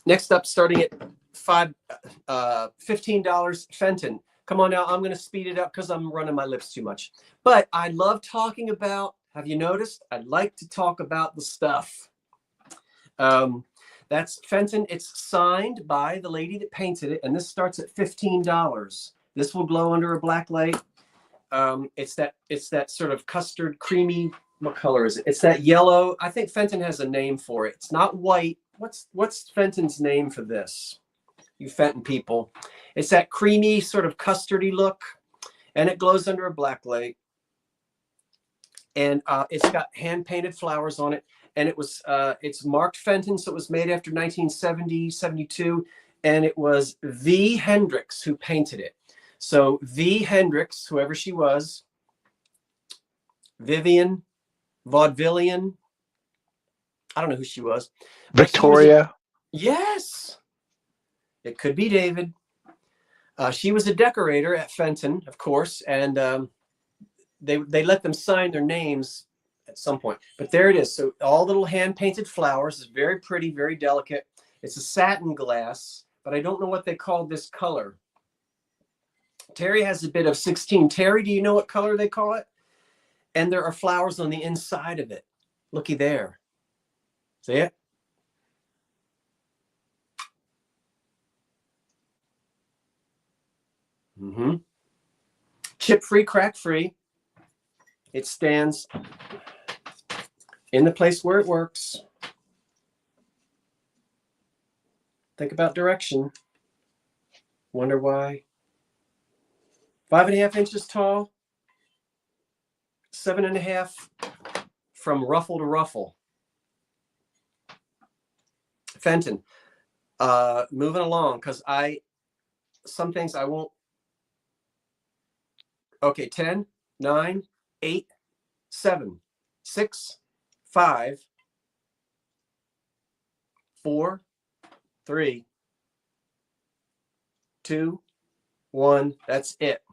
Speaker 1: Next up, starting at $15, Fenton. Come on now, I'm going to speed it up because I'm running my lips too much. But I love talking about, have you noticed? I like to talk about the stuff. That's Fenton. It's signed by the lady that painted it, and this starts at $15. This will glow under a black light. It's that sort of custard creamy. What color is it? It's that yellow. I think Fenton has a name for it. It's not white. What's Fenton's name for this? You Fenton people. It's that creamy sort of custardy look, and it glows under a black light. And it's got hand painted flowers on it. And it's marked Fenton, so it was made after 1970, 72. And it was V. Hendricks who painted it. So V. Hendricks, whoever she was, Vivian, Vaudevillian, I don't know who she was.
Speaker 2: Victoria.
Speaker 1: Yes. It could be David. She was a decorator at Fenton, of course, and they let them sign their names at some point. But there it is. So all little hand-painted flowers. It's very pretty, very delicate. It's a satin glass, but I don't know what they call this color. Terry has a bit of 16. Terry, do you know what color they call it? And there are flowers on the inside of it. Looky there. See it? Mm-hmm. Chip-free, crack-free. It stands in the place where it works. Think about direction. Wonder why. 5.5 inches tall. 7.5 from ruffle to ruffle. Fenton. Moving along, because some things I won't. Okay, 10, 9, 8, 7, 6, 5, 4, 3, 2, 1. That's it.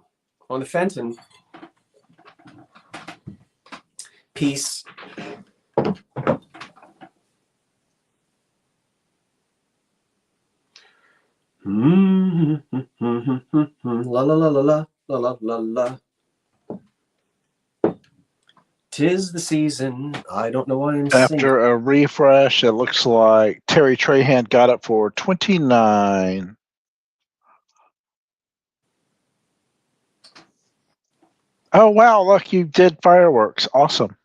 Speaker 1: On the Fenton piece. La la la la la la la la. Tis the season. I don't know what I'm saying.
Speaker 2: After a refresh, it looks like Terry Trahan got it for $29. Oh wow! Look, you did fireworks. Awesome.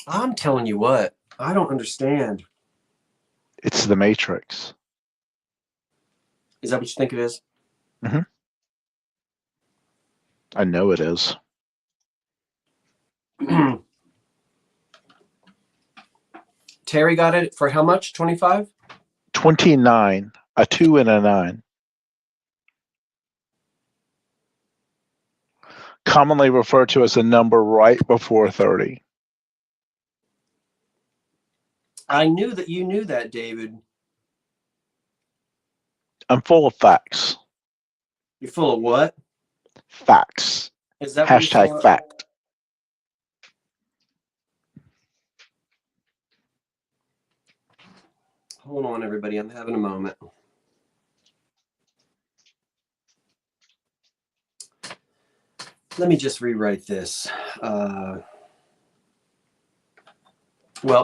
Speaker 1: I'm telling you what, I don't understand.
Speaker 2: It's the Matrix.
Speaker 1: Is that what you think it is?
Speaker 2: Mm-hmm. I know it is.
Speaker 1: Terry got it for how much? 25?
Speaker 2: 29. A 2 and a 9. Commonly referred to as a number right before 30.
Speaker 1: I knew that you knew that, David.
Speaker 2: I'm full of facts.
Speaker 1: You're full of what?
Speaker 2: Facts.
Speaker 1: Is that
Speaker 2: Hashtag
Speaker 1: what
Speaker 2: fact.
Speaker 1: Hold on, everybody. I'm having a moment. Let me just rewrite this. Well,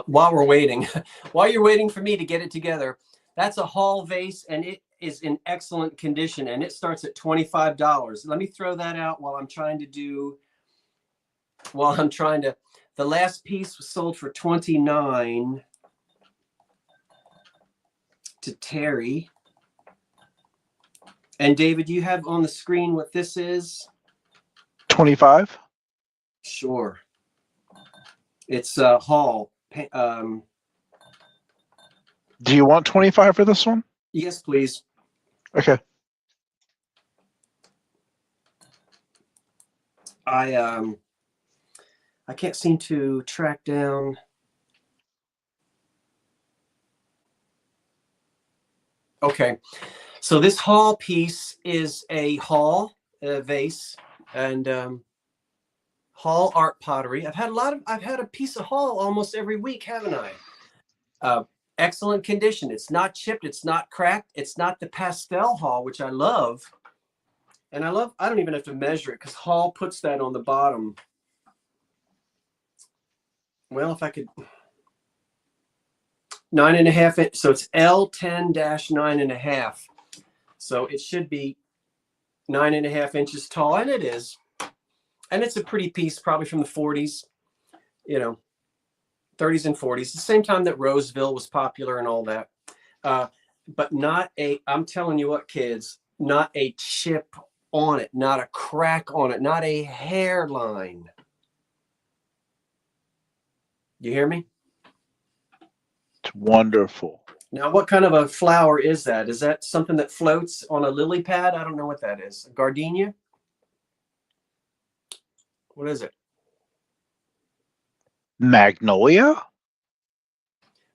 Speaker 1: while we're waiting, while you're waiting for me to get it together, that's a Hall vase, and it is in excellent condition, and it starts at $25. Let me throw that out while I'm trying to, the last piece was sold for $29 to Terry. And David, you have on the screen what this is?
Speaker 2: 25?
Speaker 1: Sure. It's Hall.
Speaker 2: Do you want 25 for this one?
Speaker 1: Yes, please.
Speaker 2: Okay.
Speaker 1: I can't seem to track down. Okay, so this Hall piece is a Hall vase and Hall art pottery. I've had a piece of Hall almost every week, haven't I? Excellent condition. It's not chipped. It's not cracked. It's not the pastel Hall, which I love. And I don't even have to measure it because Hall puts that on the bottom. Well, if I could, 9.5 so it's L10-9.5. So it should be 9.5 inches tall, and it is. And it's a pretty piece, probably from the 40s, 30s and 40s, the same time that Roseville was popular and all that. But I'm telling you what, kids, not a chip on it, not a crack on it, not a hairline. You hear me?
Speaker 2: It's wonderful.
Speaker 1: Now, what kind of a flower is that? Is that something that floats on a lily pad? I don't know what that is. A gardenia? What is it?
Speaker 2: Magnolia?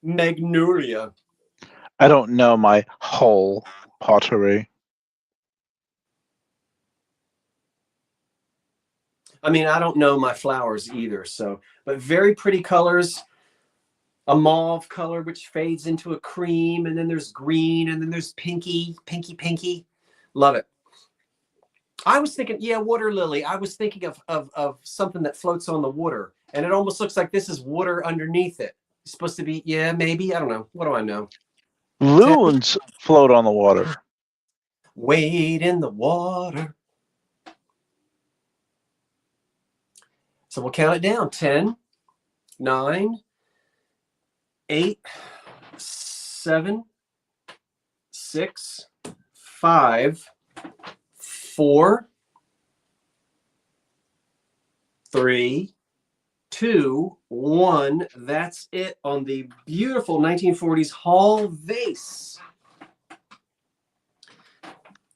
Speaker 1: Magnolia.
Speaker 2: I don't know my whole pottery.
Speaker 1: I mean, I don't know my flowers either. So, but very pretty colors. a mauve color, which fades into a cream, and then there's green, and then there's pinky. Love it. I was thinking, yeah, water lily. I was thinking of something that floats on the water, and it almost looks like this is water underneath it. It's supposed to be, yeah, maybe. I don't know. What do I know?
Speaker 2: Loons float on the water.
Speaker 1: Wade in the water. So we'll count it down. 10, 9, 8, 7, 6, 5, 4, 3, 2, 1. That's it on the beautiful 1940s Hall vase.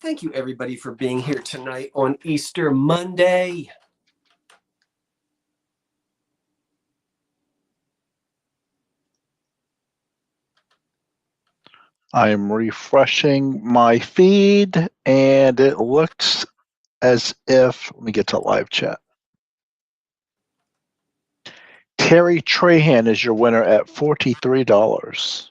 Speaker 1: Thank you, everybody, for being here tonight on Easter Monday.
Speaker 2: I'm refreshing my feed, and it looks as if, let me get to live chat. Terry Trahan is your winner at $43.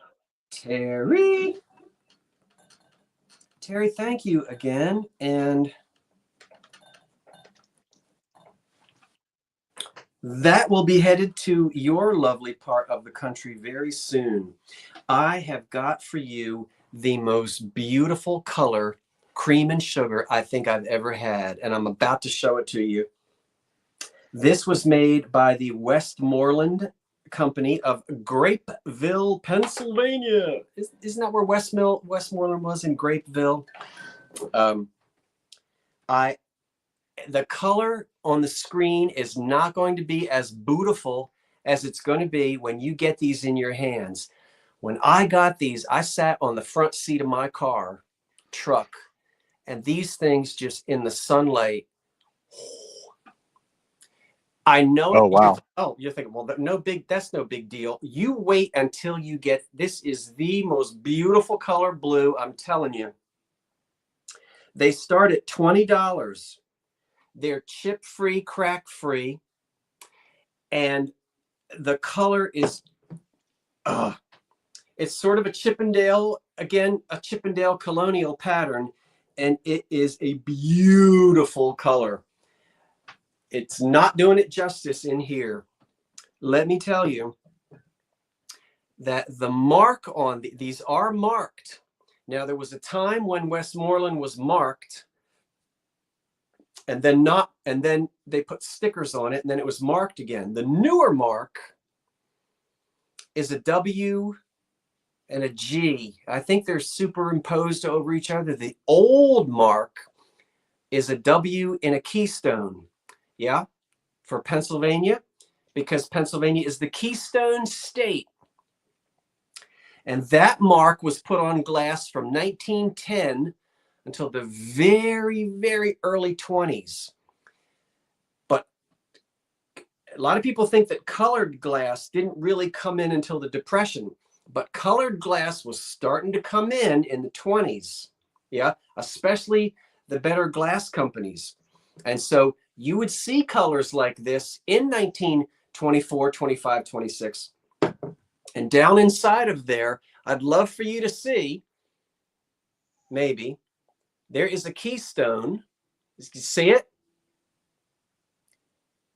Speaker 1: Terry, thank you again. And that will be headed to your lovely part of the country very soon. I have got for you the most beautiful color, cream and sugar, I think I've ever had. And I'm about to show it to you. This was made by the Westmoreland company of Grapeville, Pennsylvania. Isn't that where Westmoreland was, in Grapeville? The color on the screen is not going to be as beautiful as it's going to be when you get these in your hands. When I got these, I sat on the front seat of my truck, and these things just in the sunlight. I know.
Speaker 2: Oh, wow.
Speaker 1: You're thinking, well, that's no big deal. You wait until you get, this is the most beautiful color blue. I'm telling you. They start at $20. They're chip-free, crack-free. And the color is, it's sort of a Chippendale colonial pattern. And it is a beautiful color. It's not doing it justice in here. Let me tell you that the mark on these are marked. Now, there was a time when Westmoreland was marked, and then they put stickers on it, and then it was marked again. The newer mark is a W and a G. I think they're superimposed over each other. The old mark is a W and a keystone. Yeah, for Pennsylvania, because Pennsylvania is the Keystone State. And that mark was put on glass from 1910 until the very, very early 20s. But a lot of people think that colored glass didn't really come in until the Depression. But colored glass was starting to come in the 20s. Yeah, especially the better glass companies. And so you would see colors like this in 1924, 25, 26. And down inside of there, I'd love for you to see, maybe, there is a keystone. You can see it?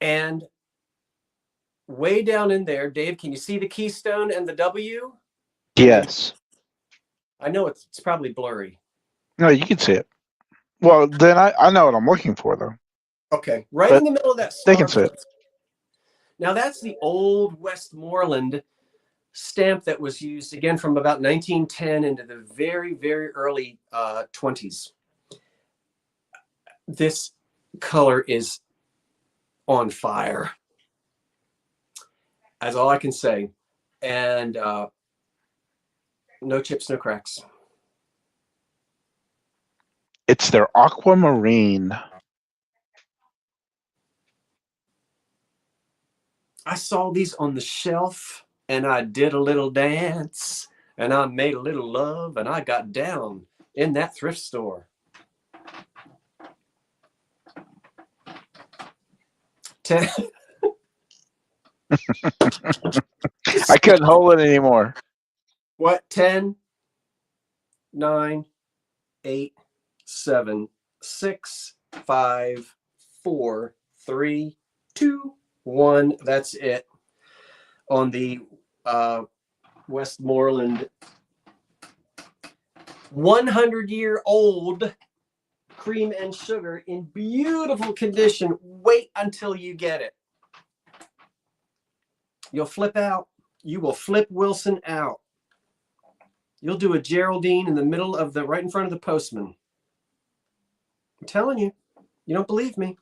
Speaker 1: And way down in there, Dave, can you see the keystone and the W?
Speaker 2: Yes.
Speaker 1: I know it's probably blurry.
Speaker 2: No, you can see it. Well, then I know what I'm looking for, though.
Speaker 1: Okay, right in the middle of that star.
Speaker 2: They can see it.
Speaker 1: Now, that's the old Westmoreland stamp that was used, again, from about 1910 into the very, very early 20s. This color is on fire. That's all I can say. And no chips, no cracks.
Speaker 2: It's their aquamarine.
Speaker 1: I saw these on the shelf, and I did a little dance, and I made a little love, and I got down in that thrift store.
Speaker 2: I couldn't hold it anymore.
Speaker 1: What? 10, 9, 8, 7, 6, 5, 4, 3, 2, 1. That's it. On the Westmoreland 100-year-old cream and sugar in beautiful condition. Wait until you get it. You'll flip out. You will flip Wilson out. You'll do a Geraldine in the middle of the, right in front of the postman. I'm telling you. You don't believe me.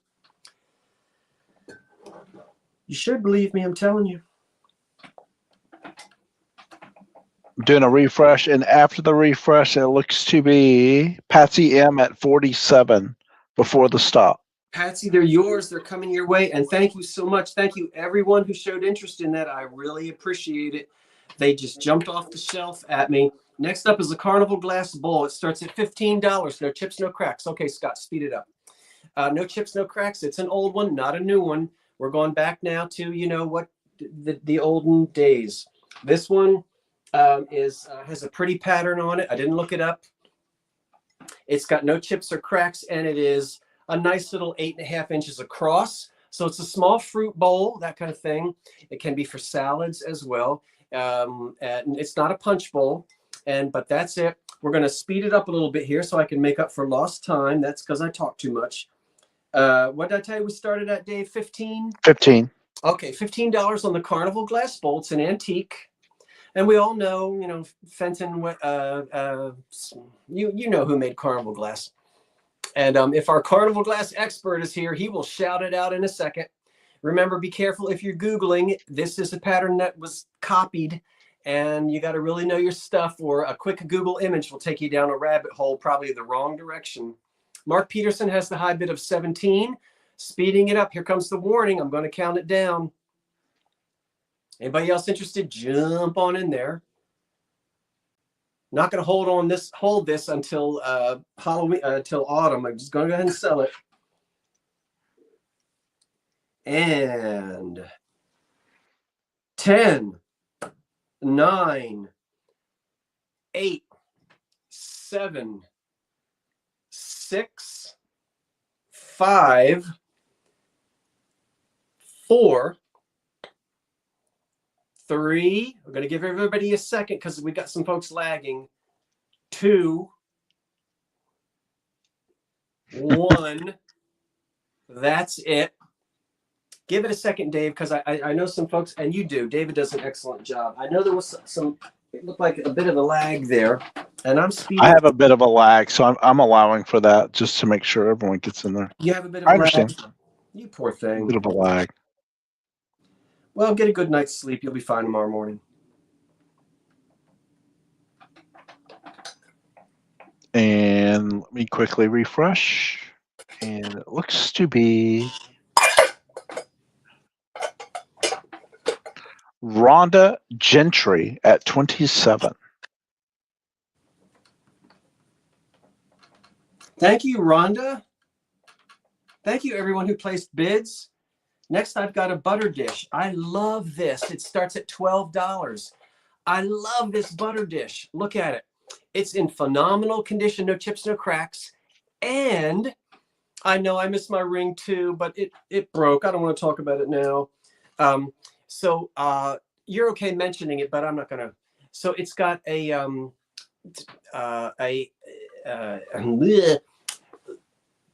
Speaker 1: You should believe me. I'm telling you.
Speaker 2: Doing a refresh, and after the refresh, it looks to be Patsy M at 47 before the stop.
Speaker 1: Patsy, they're yours. They're coming your way. And thank you so much. Thank you, everyone who showed interest in that. I really appreciate it. They just jumped off the shelf at me. Next up is the Carnival glass bowl. It starts at $15. No chips, no cracks. Okay, Scott, speed it up. No chips, no cracks. It's an old one, not a new one. We're going back now to, you know what, the olden days. This one has a pretty pattern on it. I didn't look it up. It's got no chips or cracks, and it is a nice little 8.5 inches across. So it's a small fruit bowl, that kind of thing. It can be for salads as well. And it's not a punch bowl, but that's it. We're going to speed it up a little bit here so I can make up for lost time. That's because I talk too much. What did I tell you we started at, Dave? 15?
Speaker 2: 15.
Speaker 1: Okay, $15 on the Carnival glass bowl. It's an antique. And we all know, you know, Fenton, you know who made Carnival glass. And if our Carnival glass expert is here, he will shout it out in a second. Remember, be careful if you're Googling. This is a pattern that was copied, and you got to really know your stuff, or a quick Google image will take you down a rabbit hole, probably the wrong direction. Mark Peterson has the high bid of 17. Speeding it up. Here comes the warning. I'm going to count it down. Anybody else interested? Jump on in there. Not going to hold this until Halloween, until autumn. I'm just going to go ahead and sell it. And 10, 9, 8, 7, 6, 5, 4, 3. We're going to give everybody a second because we got some folks lagging. 2, 1. That's it. Give it a second, Dave, because I know some folks, and you do. David does an excellent job. I know there was some, it looked like a bit of a lag there, and I'm speeding.
Speaker 2: I have a bit of a lag, so I'm allowing for that just to make sure everyone gets in there.
Speaker 1: You have a bit of a lag? I understand. You poor thing.
Speaker 2: A bit of a lag.
Speaker 1: Well, get a good night's sleep. You'll be fine tomorrow morning.
Speaker 2: And let me quickly refresh. And it looks to be Rhonda Gentry at 27.
Speaker 1: Thank you, Rhonda. Thank you, everyone who placed bids. Next, I've got a butter dish. I love this. It starts at $12. I love this butter dish. Look at it. It's in phenomenal condition. No chips, no cracks. And I know I missed my ring too, but it broke. I don't want to talk about it now. So you're okay mentioning it, but I'm not going to. So it's got a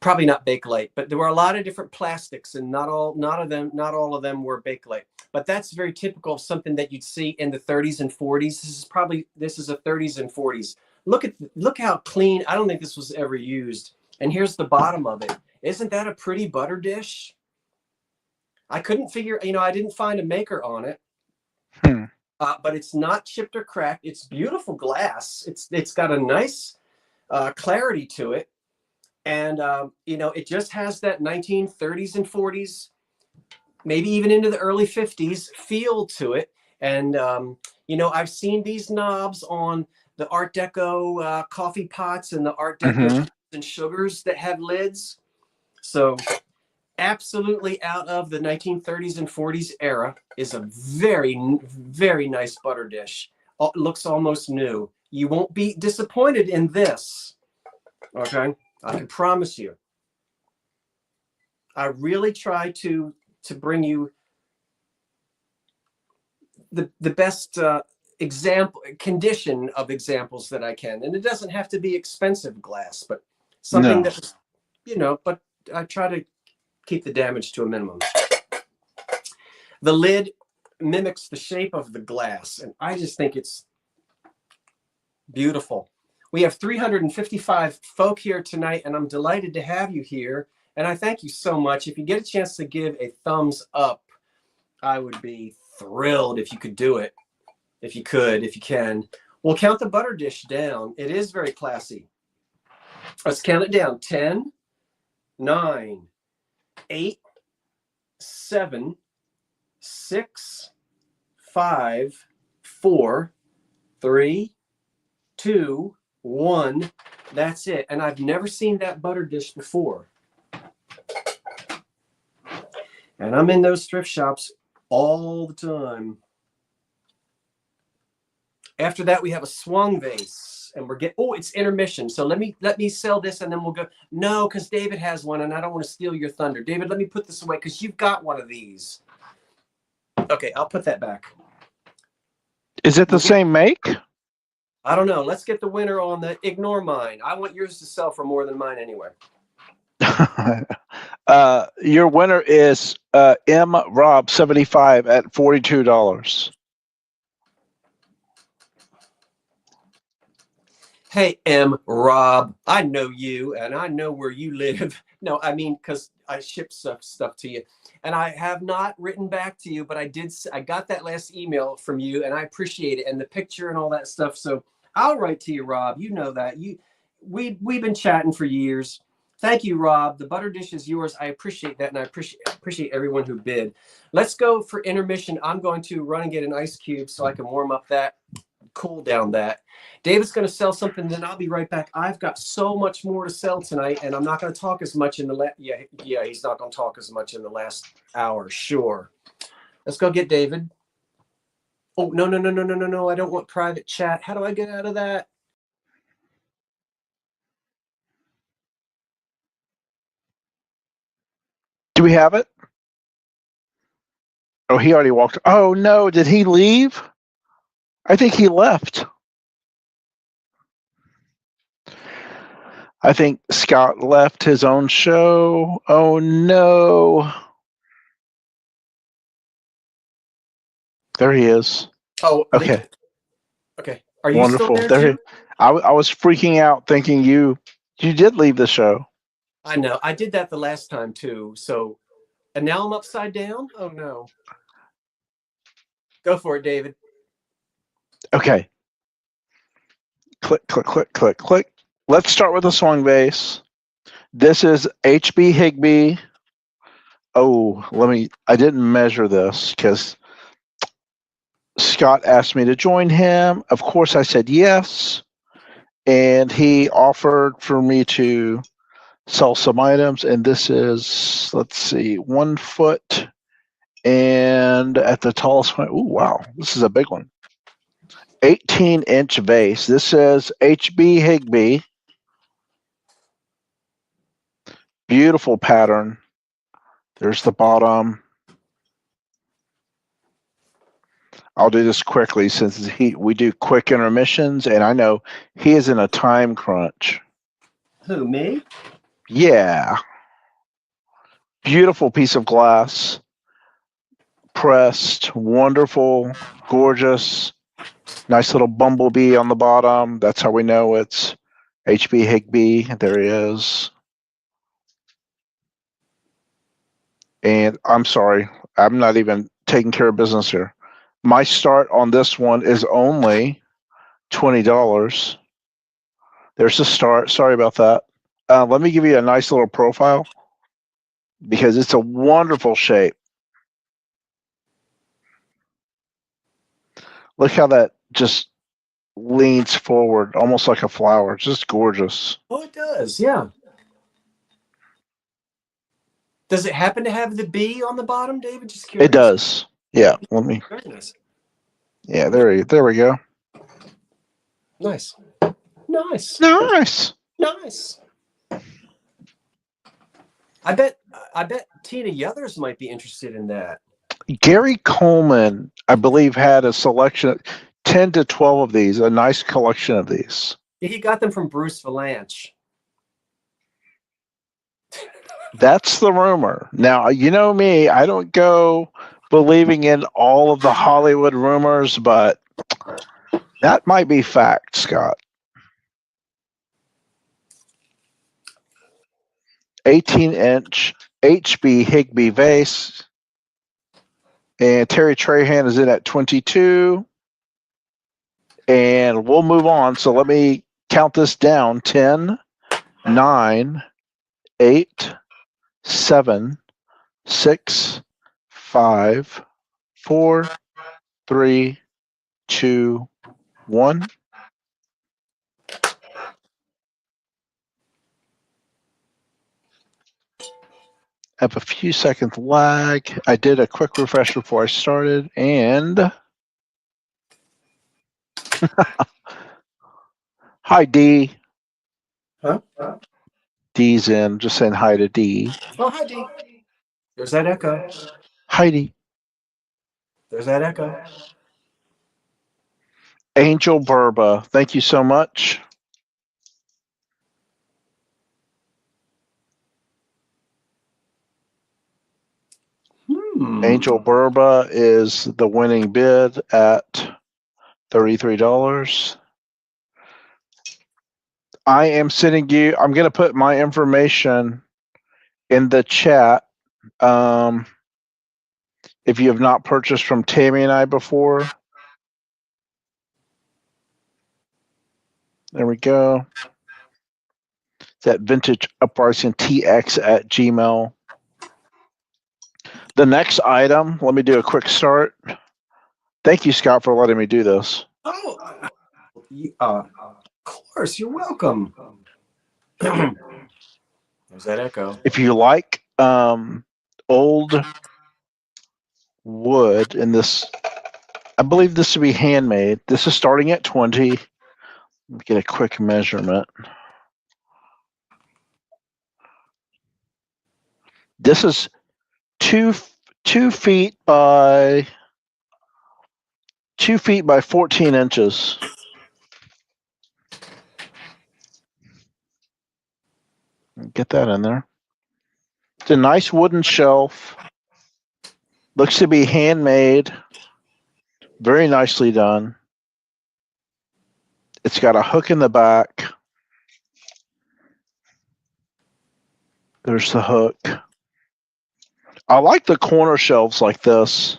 Speaker 1: probably not Bakelite, but there were a lot of different plastics, and not all of them were Bakelite. But that's very typical of something that you'd see in the 30s and 40s. This is a 30s and 40s. Look how clean. I don't think this was ever used. And here's the bottom of it. Isn't that a pretty butter dish? I couldn't figure, I didn't find a maker on it. But it's not chipped or cracked. It's beautiful glass. It's got a nice clarity to it. And, it just has that 1930s and 40s, maybe even into the early 50s feel to it. And, I've seen these knobs on the Art Deco coffee pots and the Art Deco and sugars that have lids. So absolutely out of the 1930s and 40s era, is a very, very nice butter dish. It looks almost new. You won't be disappointed in this. Okay, I can promise you. I really try to bring you the best condition of examples that I can, and it doesn't have to be expensive glass, but something that, but I try to keep the damage to a minimum. The lid mimics the shape of the glass, and I just think it's beautiful. We have 355 folk here tonight, and I'm delighted to have you here, and I thank you so much. If you get a chance to give a thumbs up, I would be thrilled if you could do it. If you can. We'll count the butter dish down. It is very classy. Let's count it down. 10, 9, 8, 7, 6, 5, 4, 3, 2, 1. That's it. And I've never seen that butter dish before. And I'm in those thrift shops all the time. After that, we have a swung vase, and it's intermission. So let me sell this, and then we'll go. No, because David has one, and I don't want to steal your thunder. David, let me put this away because you've got one of these. Okay, I'll put that back.
Speaker 2: Is it the same make?
Speaker 1: I don't know. Let's get the winner on the ignore mine. I want yours to sell for more than mine anyway.
Speaker 2: Your winner is M Rob 75 at $42.
Speaker 1: Hey, M Rob, I know you, and I know where you live. No, I mean, because I ship stuff to you, and I have not written back to you, but I got that last email from you, and I appreciate it, and the picture and all that stuff. So I'll write to you, Rob. You know that. We've been chatting for years. Thank you, Rob. The butter dish is yours. I appreciate that, and I appreciate everyone who bid. Let's go for intermission. I'm going to run and get an ice cube so I can warm up that, cool down that. David's going to sell something, then I'll be right back. I've got so much more to sell tonight, and I'm not going to talk as much in the he's not going to talk as much in the last hour. Sure. Let's go get David. Oh, no. I don't want private chat. How do I get out of that?
Speaker 2: Do we have it? Oh, he already walked. Oh, no. Did he leave? I think he left. I think Scott left his own show. Oh, no. There he is.
Speaker 1: Oh,
Speaker 2: okay.
Speaker 1: Okay. Are you
Speaker 2: wonderful?
Speaker 1: Still there too?
Speaker 2: I was freaking out thinking you did leave the show.
Speaker 1: I know. I did that the last time too. So, and now I'm upside down? Oh, no. Go for it, David.
Speaker 2: Okay. Click, click, click, click, click. Let's start with the swung vase. This is HB Higby. Oh, I didn't measure this because Scott asked me to join him. Of course, I said yes. And he offered for me to sell some items. And this is, let's see, 1 foot. And at the tallest point, oh, wow, this is a big one. 18-inch vase. This says HB Higby. Beautiful pattern. There's the bottom. I'll do this quickly since we do quick intermissions, and I know he is in a time crunch.
Speaker 1: Who, me?
Speaker 2: Yeah. Beautiful piece of glass. Pressed. Wonderful. Gorgeous. Nice little bumblebee on the bottom. That's how we know it's HB Higby. There he is. And I'm sorry, I'm not even taking care of business here. My start on this one is only $20. There's a start. Sorry about that. Let me give you a nice little profile because it's a wonderful shape. Look how that just leans forward, almost like a flower. Just gorgeous.
Speaker 1: Oh, it does. Yeah. Does it happen to have the B on the bottom, David? Just curious.
Speaker 2: It does. Yeah. Let me.
Speaker 1: Very nice.
Speaker 2: Yeah. There we go.
Speaker 1: Nice. Nice.
Speaker 2: Nice.
Speaker 1: Nice. I bet Tina Yothers might be interested in that.
Speaker 2: Gary Coleman, I believe, had a selection, 10 to 12 of these, a nice collection of these.
Speaker 1: He got them from Bruce Valanche.
Speaker 2: That's the rumor. Now, you know me, I don't go believing in all of the Hollywood rumors, but that might be fact, Scott. 18-inch HB Higby vase. And Terry Trahan is in at 22. And we'll move on. So let me count this down. 10, 9, 8, 7, 6, 5, 4, 3, 2, 1. Have a few seconds lag. I did a quick refresh before I started, and hi D.
Speaker 1: Huh?
Speaker 2: D's in. Just saying hi to D.
Speaker 1: Oh, hi, D. There's that echo.
Speaker 2: Heidi.
Speaker 1: There's that echo.
Speaker 2: Angel Burba, thank you so much. Angel Burba is the winning bid at $33. I am sending you, I'm going to put my information in the chat. If you have not purchased from Tammy and I before. There we go. That vintage uprising TX at Gmail. The next item, let me do a quick start. Thank you, Scott, for letting me do this.
Speaker 1: Oh, of course, you're welcome. There's that echo.
Speaker 2: If you like old wood in this, I believe this to be handmade. This is starting at 20. Let me get a quick measurement. This is two feet by 14 inches. Get that in there. It's a nice wooden shelf. Looks to be handmade. Very nicely done. It's got a hook in the back. There's the hook. I like the corner shelves like this.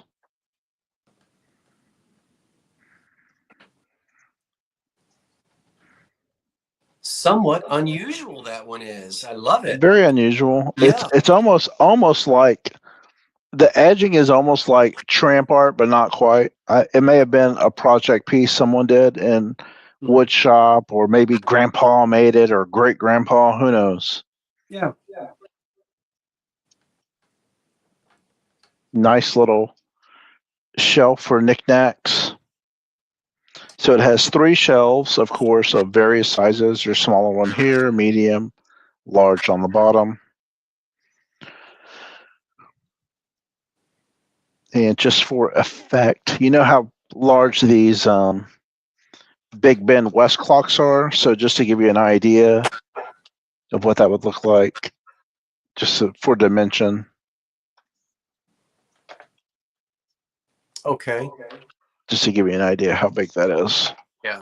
Speaker 1: Somewhat unusual that one is. I love it.
Speaker 2: Very unusual.
Speaker 1: Yeah.
Speaker 2: It's almost like the edging is almost like tramp art, but not quite. It may have been a project piece someone did in wood shop, or maybe grandpa made it, or great grandpa. Who knows?
Speaker 1: Yeah.
Speaker 2: Nice little shelf for knickknacks. So it has 3 shelves, of course, of various sizes. Your smaller one here, medium, large on the bottom. And just for effect, you know how large these Big Ben West clocks are? So just to give you an idea of what that would look like, just for dimension.
Speaker 1: Okay.
Speaker 2: Just to give you an idea how big that is.
Speaker 1: Yeah.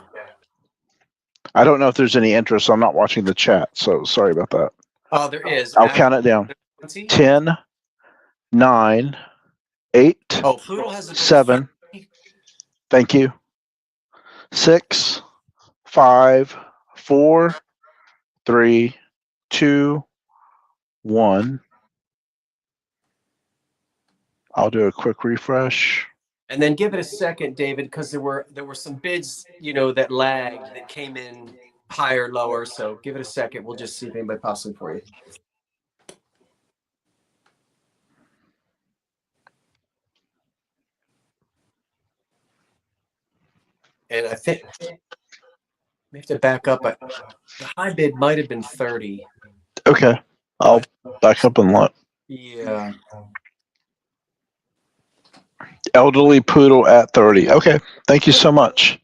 Speaker 2: I don't know if there's any interest. I'm not watching the chat, so sorry about that.
Speaker 1: Oh, there is.
Speaker 2: I'll count it down. 10, 9, 8,
Speaker 1: oh, Poodle has a
Speaker 2: 7. Thank you. 6, 5, 4, 3, 2, 1. I'll do a quick refresh.
Speaker 1: And then give it a second, David, because there were some bids, that lagged, that came in higher, lower. So give it a second. We'll just see if anybody pops in for you. and I think we have to back up. But the high bid might have been 30.
Speaker 2: Okay, I'll back up and look.
Speaker 1: Yeah.
Speaker 2: Elderly poodle at 30. Okay, thank you so much.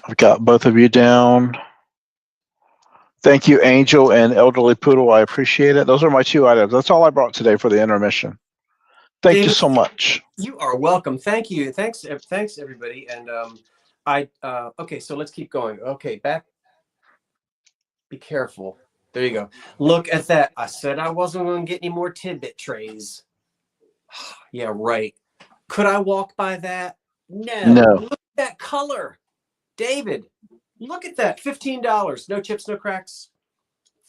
Speaker 2: I've got both of you down. Thank you, Angel and Elderly Poodle. I appreciate it. Those are my 2 items. That's all I brought today for the intermission. Thank you so much.
Speaker 1: You are welcome. Thank you. Thanks, everybody. And okay, so let's keep going. Okay, back. Be careful. There you go. Look at that. I said I wasn't going to get any more Tidbit trays. Yeah, right. Could I walk by that? No. Look at that color. David, look at that. $15. No chips, no cracks.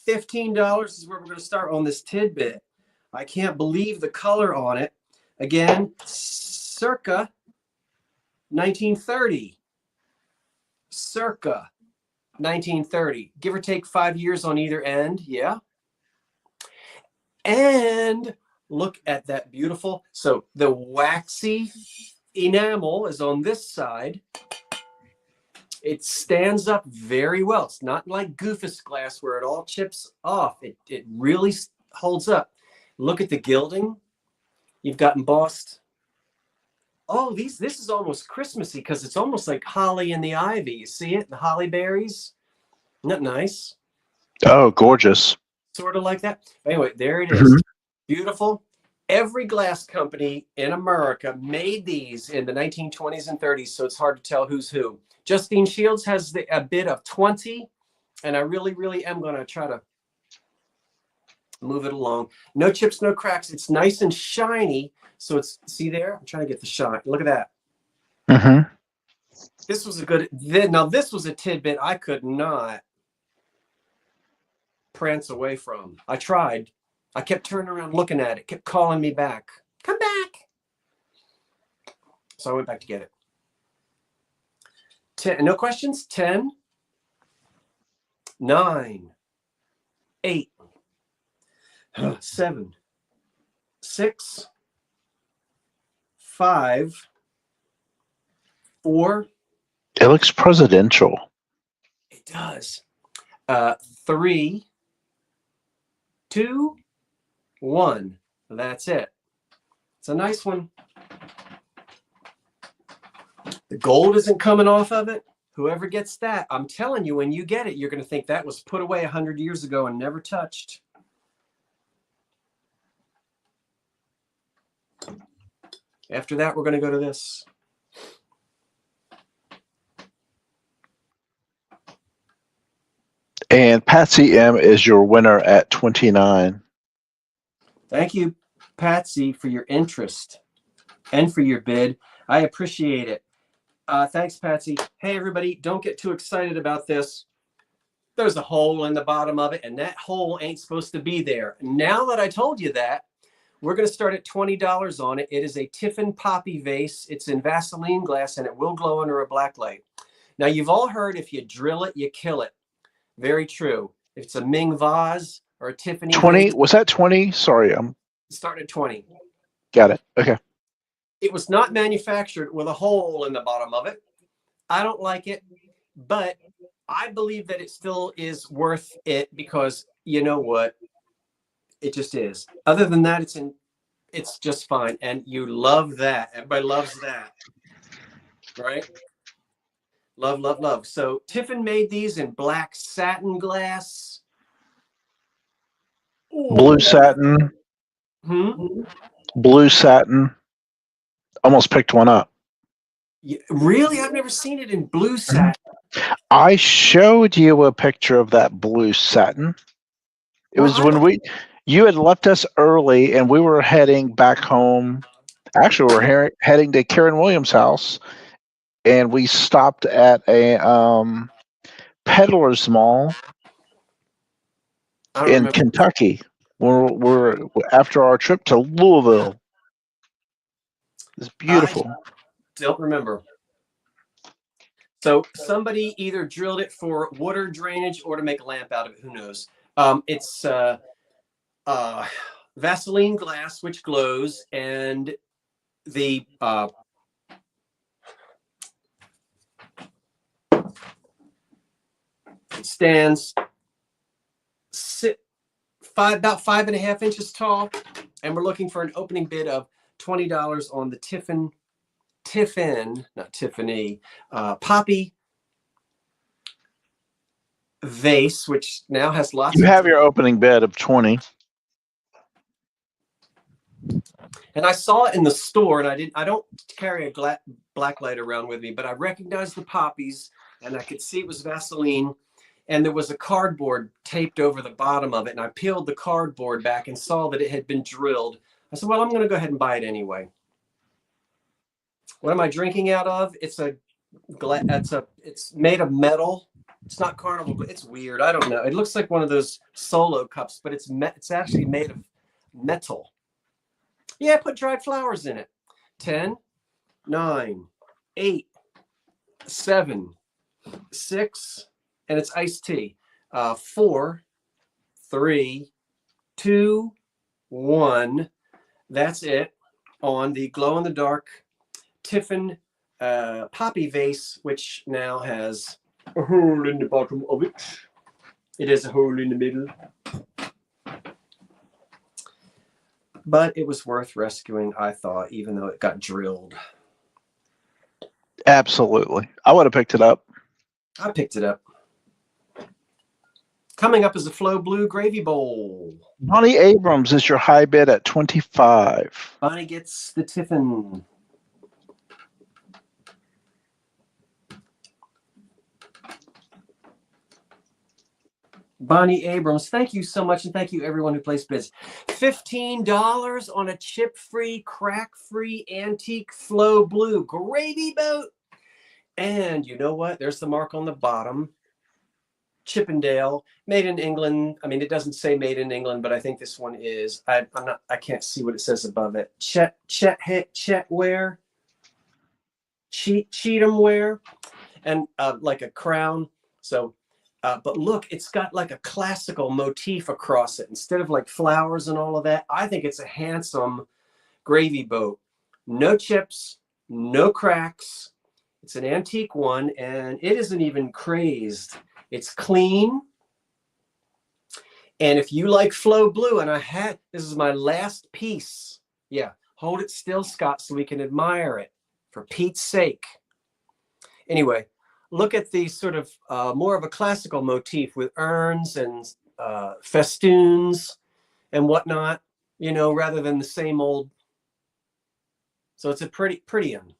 Speaker 1: $15 is where we're going to start on this Tidbit. I can't believe the color on it. Again, circa 1930. Circa 1930. Give or take 5 years on either end. Yeah. And look at that beautiful. So the waxy enamel is on this side. It stands up very well. It's not like Goofus glass where it all chips off. It really holds up. Look at the gilding. You've got embossed. Oh, this is almost Christmassy because it's almost like holly and the ivy. You see it? The holly berries. Isn't that nice?
Speaker 2: Oh, gorgeous.
Speaker 1: Sort of like that. Anyway, there it is. Beautiful. Every glass company in America made these in the 1920s and 30s, so it's hard to tell who's who. Justine Shields has a bid of 20, and I really, really am going to try to move it along. No chips, no cracks. It's nice and shiny. So it's, see there? I'm trying to get the shot. Look at that. This was a good, now this was a tidbit I could not prance away from. I tried. I kept turning around looking at it, kept calling me back. Come back. So I went back to get it. 10, no questions? 10, 9, 8, 7, 6, 5, 4.
Speaker 2: It looks presidential.
Speaker 1: It does. 3, 2, 1. That's it. It's a nice one. The gold isn't coming off of it. Whoever gets that, I'm telling you, when you get it, you're going to think that was put away 100 years ago and never touched. After that, we're going to go to this.
Speaker 2: And Patsy M is your winner at 29.
Speaker 1: Thank you, Patsy, for your interest and for your bid. I appreciate it. Thanks, Patsy. Hey, everybody, don't get too excited about this. There's a hole in the bottom of it, and that hole ain't supposed to be there. Now that I told you that, we're going to start at $20 on it. It is a Tiffen poppy vase. It's in Vaseline glass, and it will glow under a black light. Now, you've all heard if you drill it, you kill it. Very true. If it's a Ming vase or a Tiffany
Speaker 2: 20?
Speaker 1: vase,
Speaker 2: Was that 20? Sorry.
Speaker 1: start at 20.
Speaker 2: Got it. Okay.
Speaker 1: It was not manufactured with a hole in the bottom of it. I don't like it, but I believe that it still is worth it because you know what? It just is. Other than that, it's just fine. And you love that. Everybody loves that. Right? Love, love, love. So Tiffen made these in black satin glass.
Speaker 2: Blue satin. Blue satin. Almost picked one up.
Speaker 1: Really? I've never seen it in blue satin.
Speaker 2: I showed you a picture of that blue satin. It was when you had left us early and we were heading back home. Actually, we were heading to Karen Williams' house, and we stopped at a peddler's mall in Kentucky. We're after our trip to Louisville. It's beautiful.
Speaker 1: Don't remember. So somebody either drilled it for water drainage or to make a lamp out of it. Who knows? It's Vaseline glass, which glows, and the it stands about 5.5 inches tall, and we're looking for an opening bid of $20 on the Tiffen, not Tiffany, poppy vase, which now has lots.
Speaker 2: You have your opening bid of 20.
Speaker 1: And I saw it in the store, and I don't carry a black light around with me, but I recognized the poppies, and I could see it was Vaseline, and there was a cardboard taped over the bottom of it, and I peeled the cardboard back and saw that it had been drilled. I said, well, I'm going to go ahead and buy it anyway. What am I drinking out of? It's made of metal. It's not Carnival, but it's weird. I don't know. It looks like one of those solo cups, but it's actually made of metal. Yeah, put dried flowers in it. 10, 9, 8, 7, 6, and it's iced tea. 4, 3, 2, 1. That's it on the glow-in-the-dark Tiffen poppy vase, which now has a hole in the bottom of it. It has a hole in the middle. But it was worth rescuing, I thought, even though it got drilled.
Speaker 2: Absolutely. I would have picked it up.
Speaker 1: I picked it up. Coming up is a Flow Blue Gravy Bowl.
Speaker 2: Bonnie Abrams is your high bid at 25.
Speaker 1: Bonnie gets the Tiffen. Bonnie Abrams, thank you so much, and thank you everyone who placed bids. $15 on a chip-free, crack-free, antique Flow Blue gravy boat. And you know what? There's the mark on the bottom. Chippendale, made in England. I mean, it doesn't say made in England, but I think this one is. I can't see what it says above it. Chetware, Cheatham ware, and like a crown. So. But look, it's got like a classical motif across it. Instead of like flowers and all of that, I think it's a handsome gravy boat. No chips, no cracks. It's an antique one, and it isn't even crazed. It's clean. And if you like Flow Blue, and this is my last piece. Yeah, hold it still, Scott, so we can admire it, for Pete's sake. Anyway. Look at the sort of more of a classical motif with urns and festoons and whatnot, you know, rather than the same old. So it's a pretty one.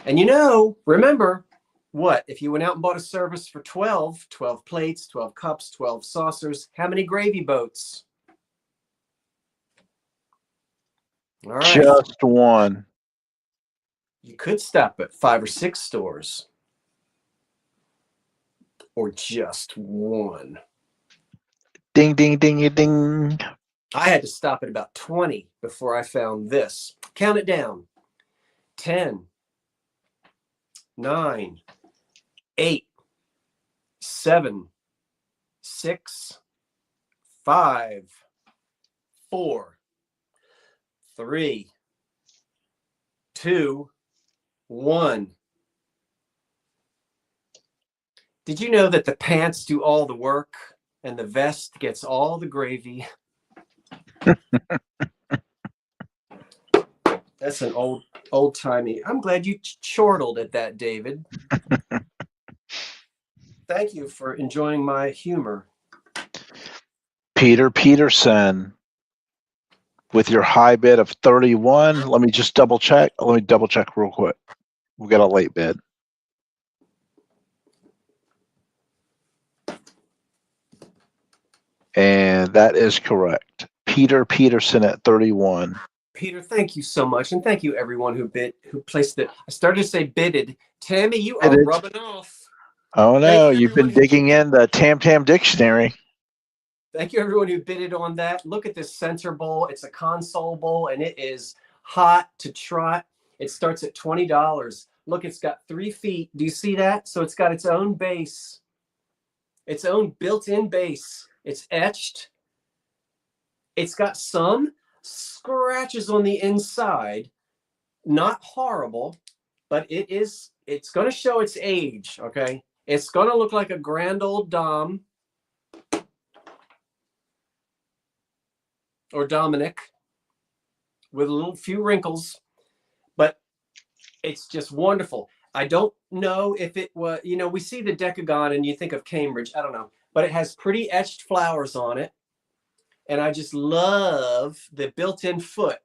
Speaker 1: And you know, remember what? If you went out and bought a service for 12 plates, 12 cups, 12 saucers, how many gravy boats? All right.
Speaker 2: Just one.
Speaker 1: You could stop at 5 or 6 stores, or just one.
Speaker 2: Ding, ding, ding, ding.
Speaker 1: I had to stop at about 20 before I found this. Count it down. 10, 9, 8, 7, 6, 5, 4, 3, 2, 1. Did you know that the pants do all the work and the vest gets all the gravy? That's an old-timey. I'm glad you chortled at that, David. Thank you for enjoying my humor.
Speaker 2: Peter Peterson with your high bid of 31. Let me just double check. Let me double check real quick. We got a late bid. And that is correct. Peter Peterson at 31.
Speaker 1: Peter, thank you so much. And thank you everyone who placed it. I started to say bidded. Tammy, you are rubbing off.
Speaker 2: Oh no, you've been digging in the Tam Tam dictionary. Thank you everyone who bidded on that. Look at this center bowl. It's a console bowl, and it is
Speaker 1: hot to trot. It starts at $20. Look, it's got 3 feet. Do you see that? So it's got its own base, its own built-in base. It's etched. It's got some scratches on the inside. Not horrible, but it's going to show its age, okay? It's going to look like a grand old Dom or Dominic with a little few wrinkles, but it's just wonderful. I don't know if it was, you know, we see the decagon and you think of Cambridge. I don't know, but it has pretty etched flowers on it. And I just love the built-in foot.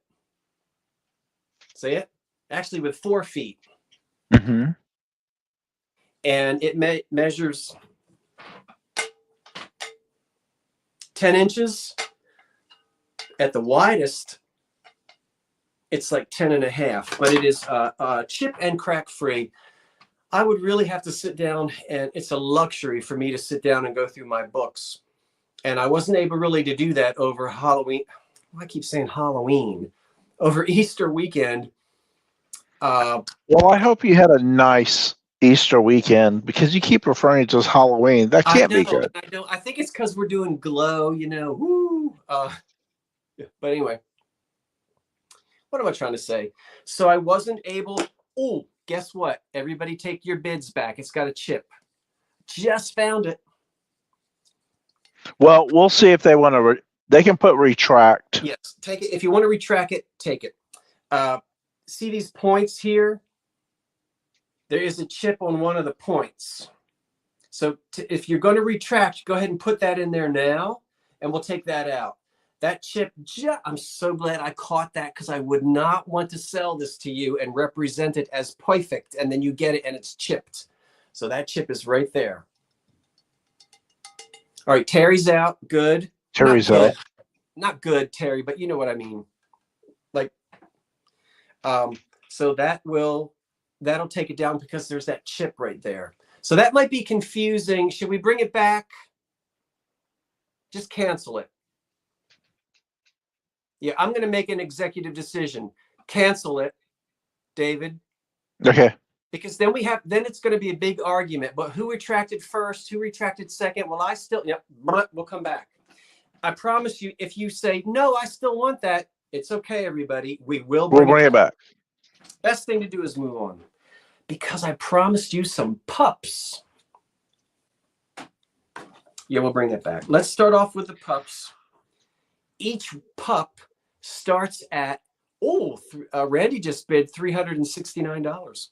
Speaker 1: See it? Actually with 4 feet.
Speaker 2: Mm-hmm.
Speaker 1: And it measures 10 inches. At the widest, it's like 10.5, but it is chip and crack free. I would really have to sit down, and it's a luxury for me to sit down and go through my books. And I wasn't able really to do that over Halloween. I keep saying Halloween. Over Easter weekend.
Speaker 2: Well, I hope you had a nice Easter weekend, because you keep referring to it as Halloween. That can't be good.
Speaker 1: I think it's because we're doing glow, you know. Woo. But anyway, what am I trying to say? So I wasn't able. Oh, guess what? Everybody take your bids back. It's got a chip. Just found it.
Speaker 2: Well, we'll see if they want to. They can put retract.
Speaker 1: Yes, take it. If you want to retract it, take it. See these points here? There is a chip on one of the points. So if you're going to retract, go ahead and put that in there now, and we'll take that out. That chip, I'm so glad I caught that, because I would not want to sell this to you and represent it as perfect, and then you get it and it's chipped. So that chip is right there. All right, Terry's out. Good.
Speaker 2: Terry's out.
Speaker 1: Not good, Terry, but you know what I mean. Like, so that'll take it down, because there's that chip right there. So that might be confusing. Should we bring it back? Just cancel it. Yeah, I'm going to make an executive decision. Cancel it, David.
Speaker 2: Okay.
Speaker 1: Because then it's going to be a big argument. But who retracted first? Who retracted second? Well, we'll come back. I promise you, if you say, no, I still want that, it's okay, everybody. We'll bring it back. Best thing to do is move on. Because I promised you some pups. Yeah, we'll bring that back. Let's start off with the pups. Each pup starts at, Randy just bid $369.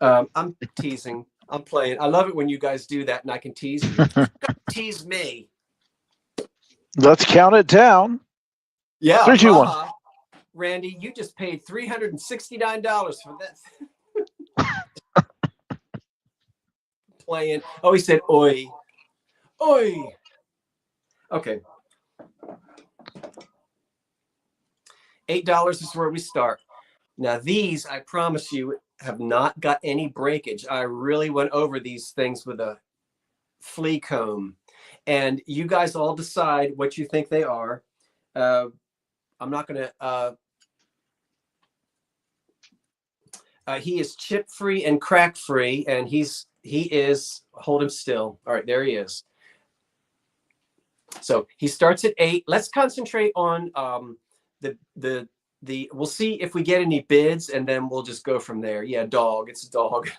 Speaker 1: I'm teasing. I'm playing. I love it when you guys do that and I can tease you. Tease me.
Speaker 2: Let's count it down.
Speaker 1: Yeah.
Speaker 2: 3, 2, 1.
Speaker 1: Randy, you just paid $369 for this. Playing. Oh, he said, oi. Oi. Okay. $8 is where we start. Now, these, I promise you, have not got any breakage. I really went over these things with a flea comb. And you guys all decide what you think they are. I'm not going to... he is chip-free and crack-free, and he is... Hold him still. All right, there he is. So he starts at 8. Let's concentrate on we'll see if we get any bids, and then we'll just go from there. Yeah, dog. It's a dog.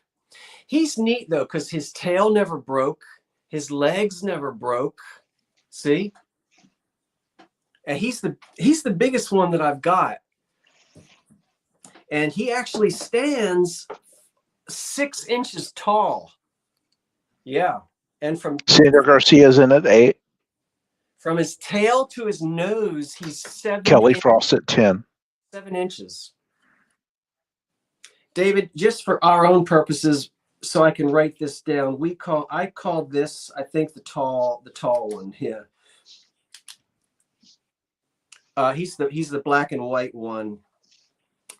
Speaker 1: He's neat though, because his tail never broke, his legs never broke. See? And he's the biggest one that I've got. And he actually stands 6 inches tall. Yeah. And from
Speaker 2: Sandra Garcia's in at 8.
Speaker 1: From his tail to his nose, he's 7.
Speaker 2: Kelly Frost at 10.
Speaker 1: 7 inches. David, just for our own purposes, so I can write this down, I called this, I think, the tall one here. He's the black and white one.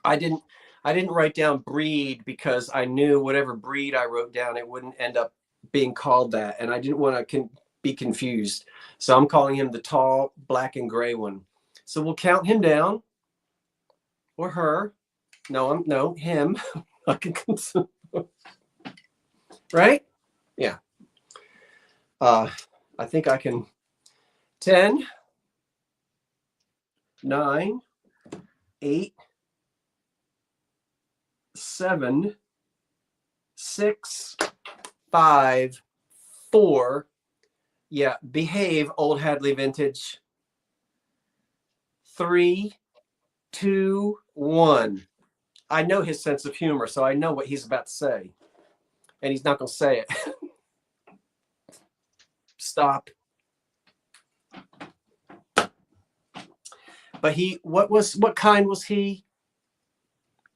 Speaker 1: I didn't write down breed, because I knew whatever breed I wrote down, it wouldn't end up being called that, and I didn't want to be confused. So I'm calling him the tall black and gray one. So we'll count him down. or her. No, him. Right? Yeah. I think I can. 10, 9, 8, 7, 6, 5, 4. Yeah, behave, old Hadley vintage. 3, 2, 1. I know his sense of humor, so I know what he's about to say. And he's not going to say it. Stop. But what kind was he?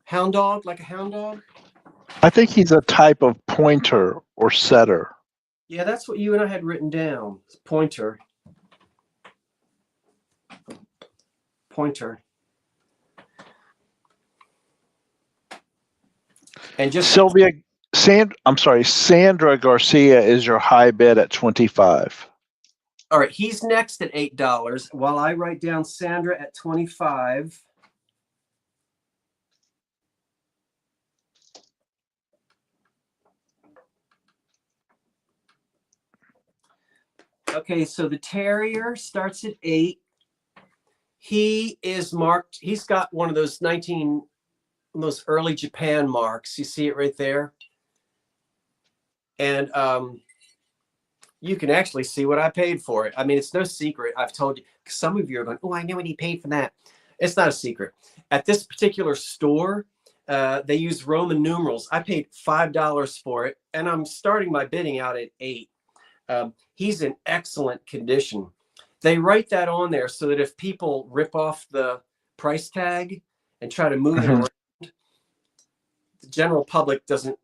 Speaker 1: Hound dog, like a hound dog?
Speaker 2: I think he's a type of pointer or setter.
Speaker 1: Yeah, that's what you and I had written down. Pointer. And just
Speaker 2: Sandra Garcia is your high bid at 25.
Speaker 1: all right, he's next at $8 while I write down Sandra at 25. Okay, so the Terrier starts at 8. He is marked. He's got one of those early Japan marks. You see it right there. And you can actually see what I paid for it. I mean, it's no secret. I've told you. Some of you are going, oh, I know what he paid for that. It's not a secret. At this particular store, they use Roman numerals. I paid $5 for it, and I'm starting my bidding out at 8. He's in excellent condition. They write that on there so that if people rip off the price tag and try to move it around, the general public doesn't,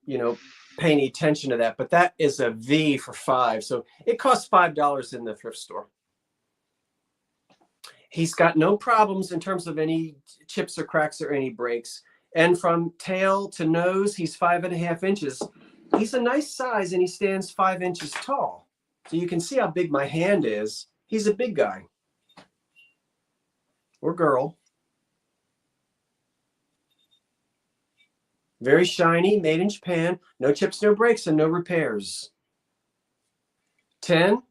Speaker 1: pay any attention to that. But that is a V for $5. So it costs $5 in the thrift store. He's got no problems in terms of any chips or cracks or any breaks. And from tail to nose, he's 5.5 inches. He's a nice size, and he stands 5 inches tall. So you can see how big my hand is. He's a big guy. Or girl. Very shiny, made in Japan. No chips, no breaks, and no repairs. 10,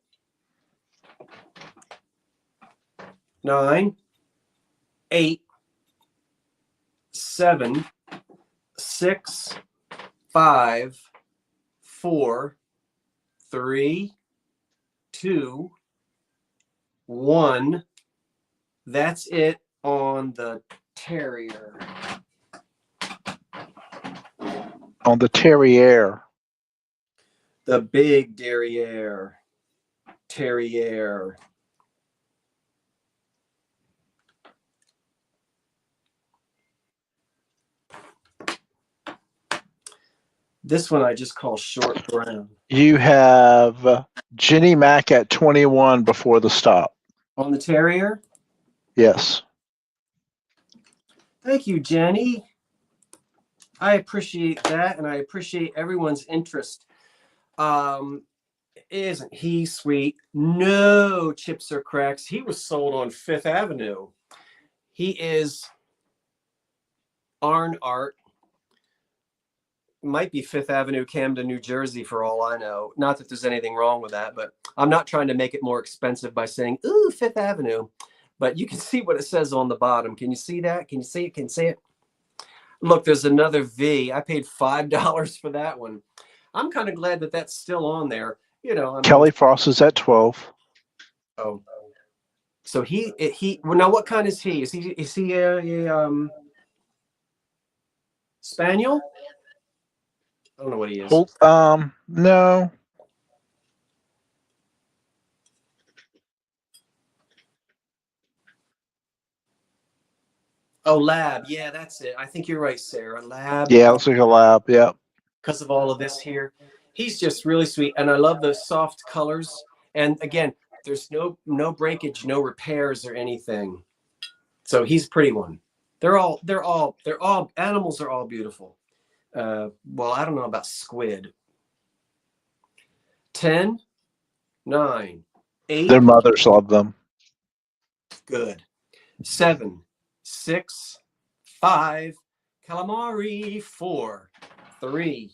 Speaker 1: 9, 8, 7, 6, 5, 4, 3, 2, 1. That's it on the Terrier.
Speaker 2: On the Terrier.
Speaker 1: The big Terrier. Terrier. This one I just call short brown.
Speaker 2: You have Jenny Mack at 21 before the stop.
Speaker 1: On the Terrier?
Speaker 2: Yes.
Speaker 1: Thank you, Jenny. I appreciate that, and I appreciate everyone's interest. Isn't he sweet? No chips or cracks. He was sold on Fifth Avenue. He is Arn Art. Might be Fifth Avenue, Camden, New Jersey, for all I know. Not that there's anything wrong with that, but I'm not trying to make it more expensive by saying, ooh, Fifth Avenue. But you can see what it says on the bottom. Can you see that? Can you see it? Can you see it? Look, there's another V. I paid $5 for that one. I'm kind of glad that that's still on there.
Speaker 2: Kelly Frost is at 12.
Speaker 1: Oh, so well, now what kind is he? Is he a Spaniel? I don't know what he is.
Speaker 2: No.
Speaker 1: Oh, lab. Yeah, that's it. I think you're right, Sarah. Lab.
Speaker 2: Yeah, it looks like a lab. Yeah.
Speaker 1: Because of all of this here. He's just really sweet. And I love the soft colors. And again, there's no breakage, no repairs or anything. So he's a pretty one. Animals are all beautiful. Well, I don't know about squid. 10, 9, 8.
Speaker 2: Their mothers love them.
Speaker 1: Good. 7, 6, 5. Calamari. 4, 3,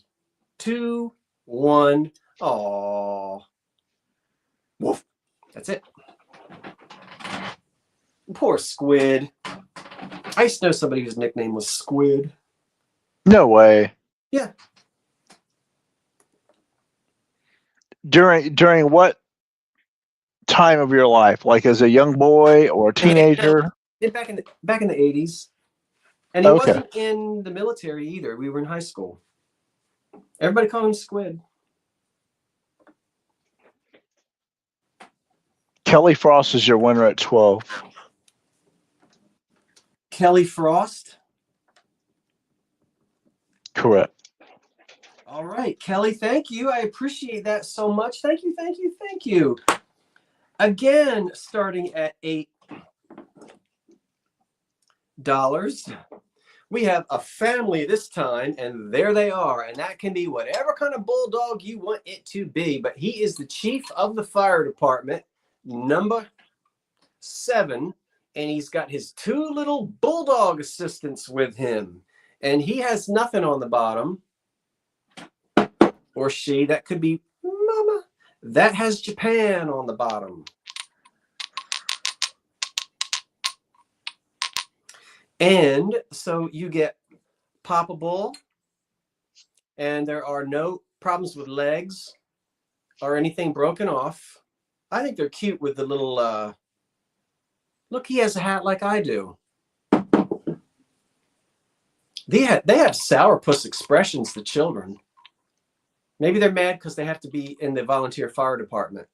Speaker 1: 2, 1. Aww. Woof. That's it. Poor Squid. I used to know somebody whose nickname was Squid.
Speaker 2: No way.
Speaker 1: Yeah.
Speaker 2: During what time of your life? Like as a young boy or a teenager?
Speaker 1: Back in the 80s. And he wasn't in the military either. We were in high school. Everybody called him Squid.
Speaker 2: Kelly Frost is your winner at 12.
Speaker 1: Kelly Frost?
Speaker 2: Correct.
Speaker 1: All right, Kelly, thank you. I appreciate that so much. Thank you, thank you, thank you. Again, starting at $8. We have a family this time, and there they are. And that can be whatever kind of bulldog you want it to be. But he is the chief of the fire department, number 7. And he's got his 2 little bulldog assistants with him. And he has nothing on the bottom. Or she, that could be Mama. That has Japan on the bottom. And so you get poppable, and there are no problems with legs or anything broken off. I think they're cute with the little, look, he has a hat like I do. They have sourpuss expressions, the children. Maybe they're mad because they have to be in the volunteer fire department.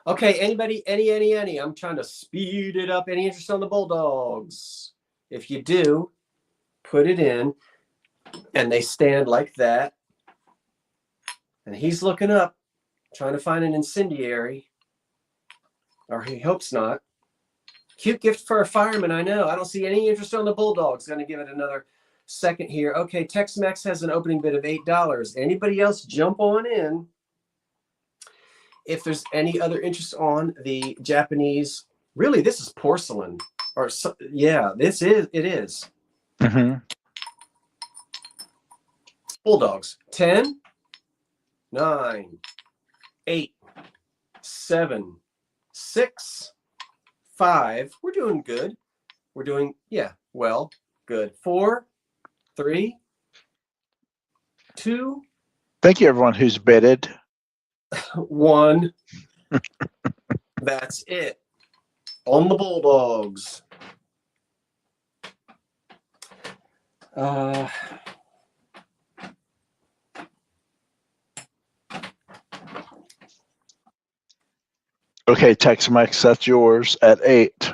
Speaker 1: Okay, anybody, any? I'm trying to speed it up. Any interest on the Bulldogs? If you do, put it in, and they stand like that. And he's looking up, trying to find an incendiary. Or he hopes not. Cute gift for a fireman, I know. I don't see any interest on the Bulldogs. Going to give it another second here. Okay, Tex-Mex has an opening bid of $8. Anybody else jump on in? If there's any other interest on the Japanese, really, this is porcelain. Or yeah, it is.
Speaker 2: Mm-hmm.
Speaker 1: Bulldogs. 10, 9, 8, 7, 6, 5. We're doing good. We're doing, yeah, well, good. 4, 3, 2.
Speaker 2: Thank you, everyone who's bidded.
Speaker 1: 1. That's it. On the Bulldogs.
Speaker 2: Okay, Tex-Mex, that's yours at 8.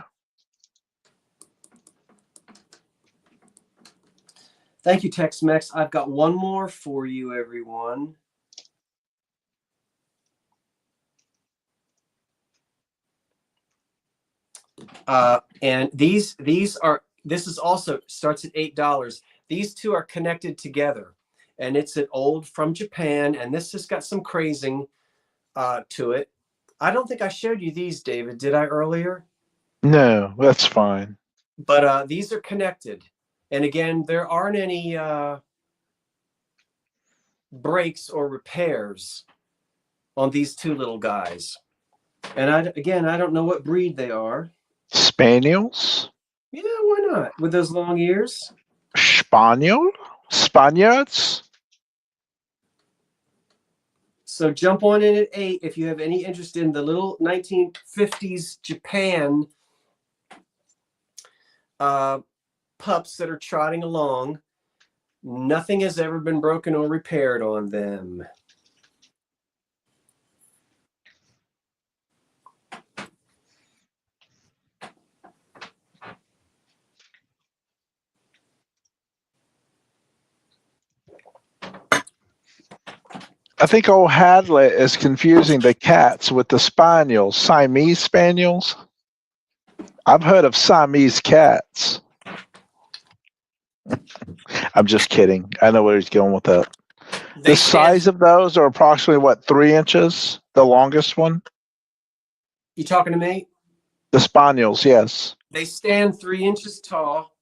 Speaker 1: Thank you, Tex-Mex. I've got one more for you, everyone. And this is also starts at $8. These two are connected together, and it's an old from Japan, and this has got some crazing to it. I don't think I showed you these, David. Did I earlier?
Speaker 2: No, that's fine.
Speaker 1: But these are connected. And again, there aren't any breaks or repairs on these 2 little guys. And I don't know what breed they are.
Speaker 2: Spaniels?
Speaker 1: Yeah, why not? With those long ears?
Speaker 2: Spaniel? Spaniards?
Speaker 1: So jump on in at 8 if you have any interest in the little 1950s Japan pups that are trotting along. Nothing has ever been broken or repaired on them.
Speaker 2: I think old Hadley is confusing the cats with the spaniels, Siamese spaniels. I've heard of Siamese cats. I'm just kidding. I know where he's going with that. The size of those are approximately, what, 3 inches? The longest one?
Speaker 1: You talking to me?
Speaker 2: The spaniels, yes.
Speaker 1: They stand 3 inches tall.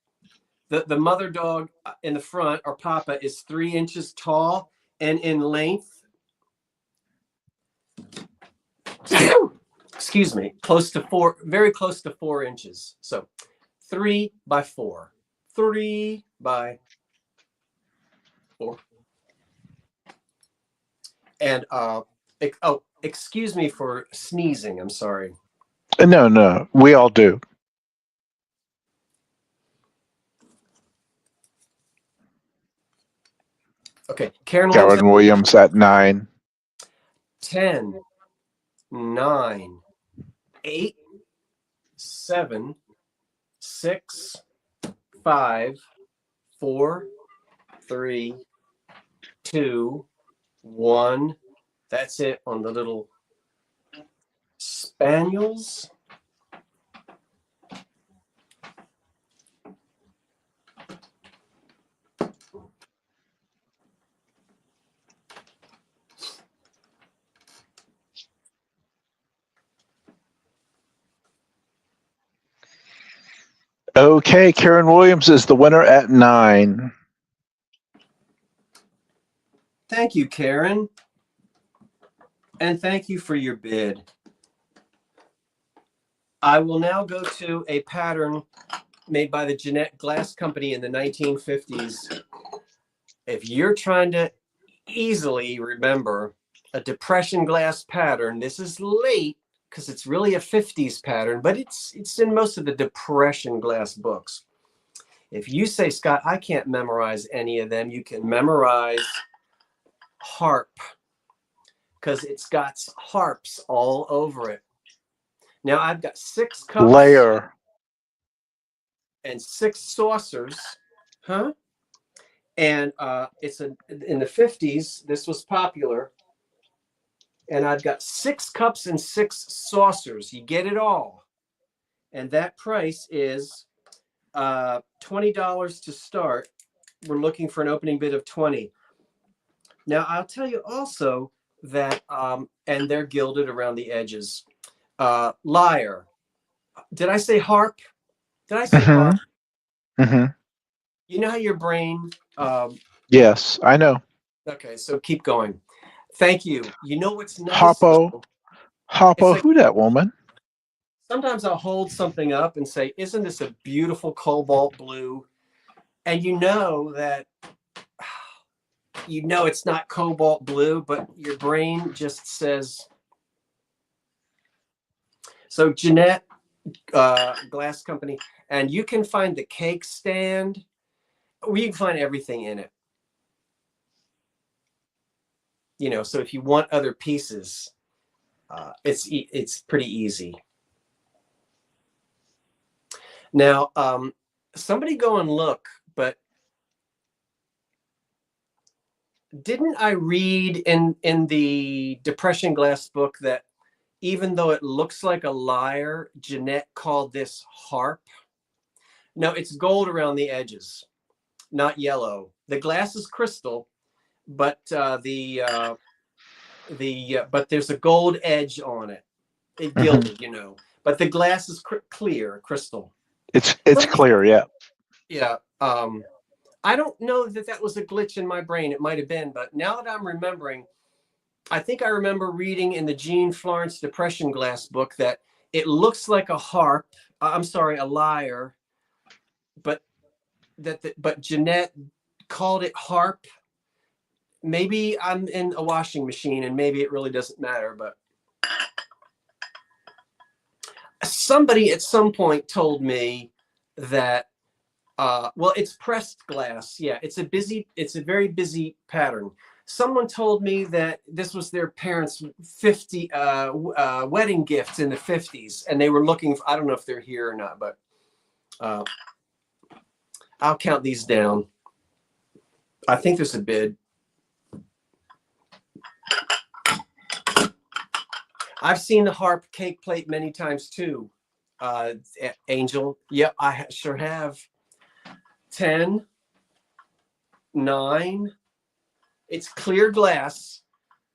Speaker 1: The mother dog in the front, or Papa, is 3 inches tall, and in length, excuse me, close to 4, very close to 4 inches. So 3 by 4, 3 by 4. And oh, excuse me for sneezing. I'm sorry.
Speaker 2: No, we all do.
Speaker 1: Okay, Karen
Speaker 2: Williams at 9.
Speaker 1: 10, 9, 8, 7, 6, 5, 4, 3, 2, 1. That's it on the little Spaniels.
Speaker 2: Okay, Karen Williams is the winner at 9.
Speaker 1: Thank you, Karen. And thank you for your bid. I will now go to a pattern made by the Janette Glass Company in the 1950s. If you're trying to easily remember a Depression glass pattern, this is late because it's really a 50s pattern, but it's in most of the Depression glass books. If you say, Scott, I can't memorize any of them, you can memorize Harp, because it's got harps all over it. Now I've got 6 cups.
Speaker 2: Layer.
Speaker 1: And 6 saucers. Huh? And it's in the 50s, this was popular. And I've got 6 cups and 6 saucers. You get it all. And that price is $20 to start. We're looking for an opening bid of 20. Now, I'll tell you also that, and they're gilded around the edges. Lyre. Did I say harp? Did I say harp?
Speaker 2: Mm-hmm.
Speaker 1: You know how your brain...
Speaker 2: yes, I know.
Speaker 1: Okay, so keep going. Thank you. You know what's nice?
Speaker 2: Hoppo, like, who that woman?
Speaker 1: Sometimes I'll hold something up and say, isn't this a beautiful cobalt blue? And you know that, you know it's not cobalt blue, but your brain just says. So Janette Glass Company, and you can find the cake stand. You can find everything in it. You know, so if you want other pieces, it's pretty easy. Now, somebody go and look, but didn't I read in the Depression glass book that even though it looks like a lyre, Janette called this harp? No, it's gold around the edges, not yellow. The glass is crystal, but but there's a gold edge on it. It gilded, you know. But the glass is clear, crystal.
Speaker 2: It's clear, yeah.
Speaker 1: Yeah. I don't know that was a glitch in my brain. It might have been, but now that I'm remembering, I think I remember reading in the Jean Florence Depression glass book that it looks like a harp. I'm sorry, a lyre, but but Janette called it harp. Maybe I'm in a washing machine and maybe it really doesn't matter, but somebody at some point told me that well, it's pressed glass. Yeah, it's a very busy pattern. Someone told me that this was their parents' 50 wedding gifts in the 50s, and they were looking for, I don't know if they're here or not, but I'll count these down. I think there's a bid. I've seen the harp cake plate many times too. Angel, yep, I sure have. 10, 9. It's clear glass.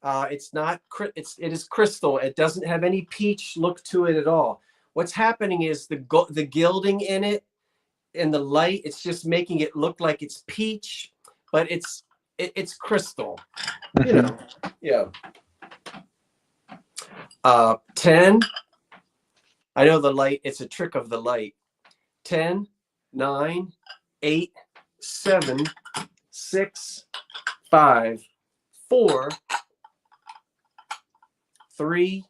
Speaker 1: It's not. It is crystal. It doesn't have any peach look to it at all. What's happening is the gilding in it in the light, it's just making it look like it's peach, but it's crystal. You know, yeah. 10. I know the light, it's a trick of the light. 10, 9, 8, 7, 6, 5, 4, 3,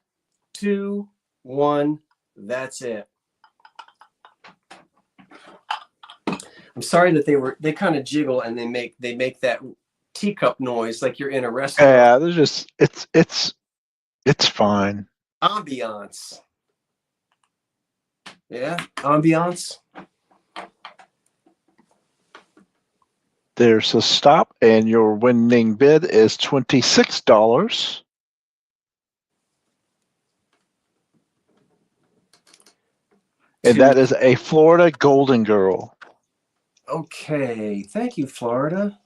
Speaker 1: 2, 1. That's it. I'm sorry that they kind of jiggle and they make that teacup noise like you're in a restaurant.
Speaker 2: Yeah, there's just it's fine.
Speaker 1: Ambiance. Yeah, ambiance.
Speaker 2: There's a stop, and your winning bid is $26. And that is a Florida Golden Girl.
Speaker 1: Okay, thank you, Florida.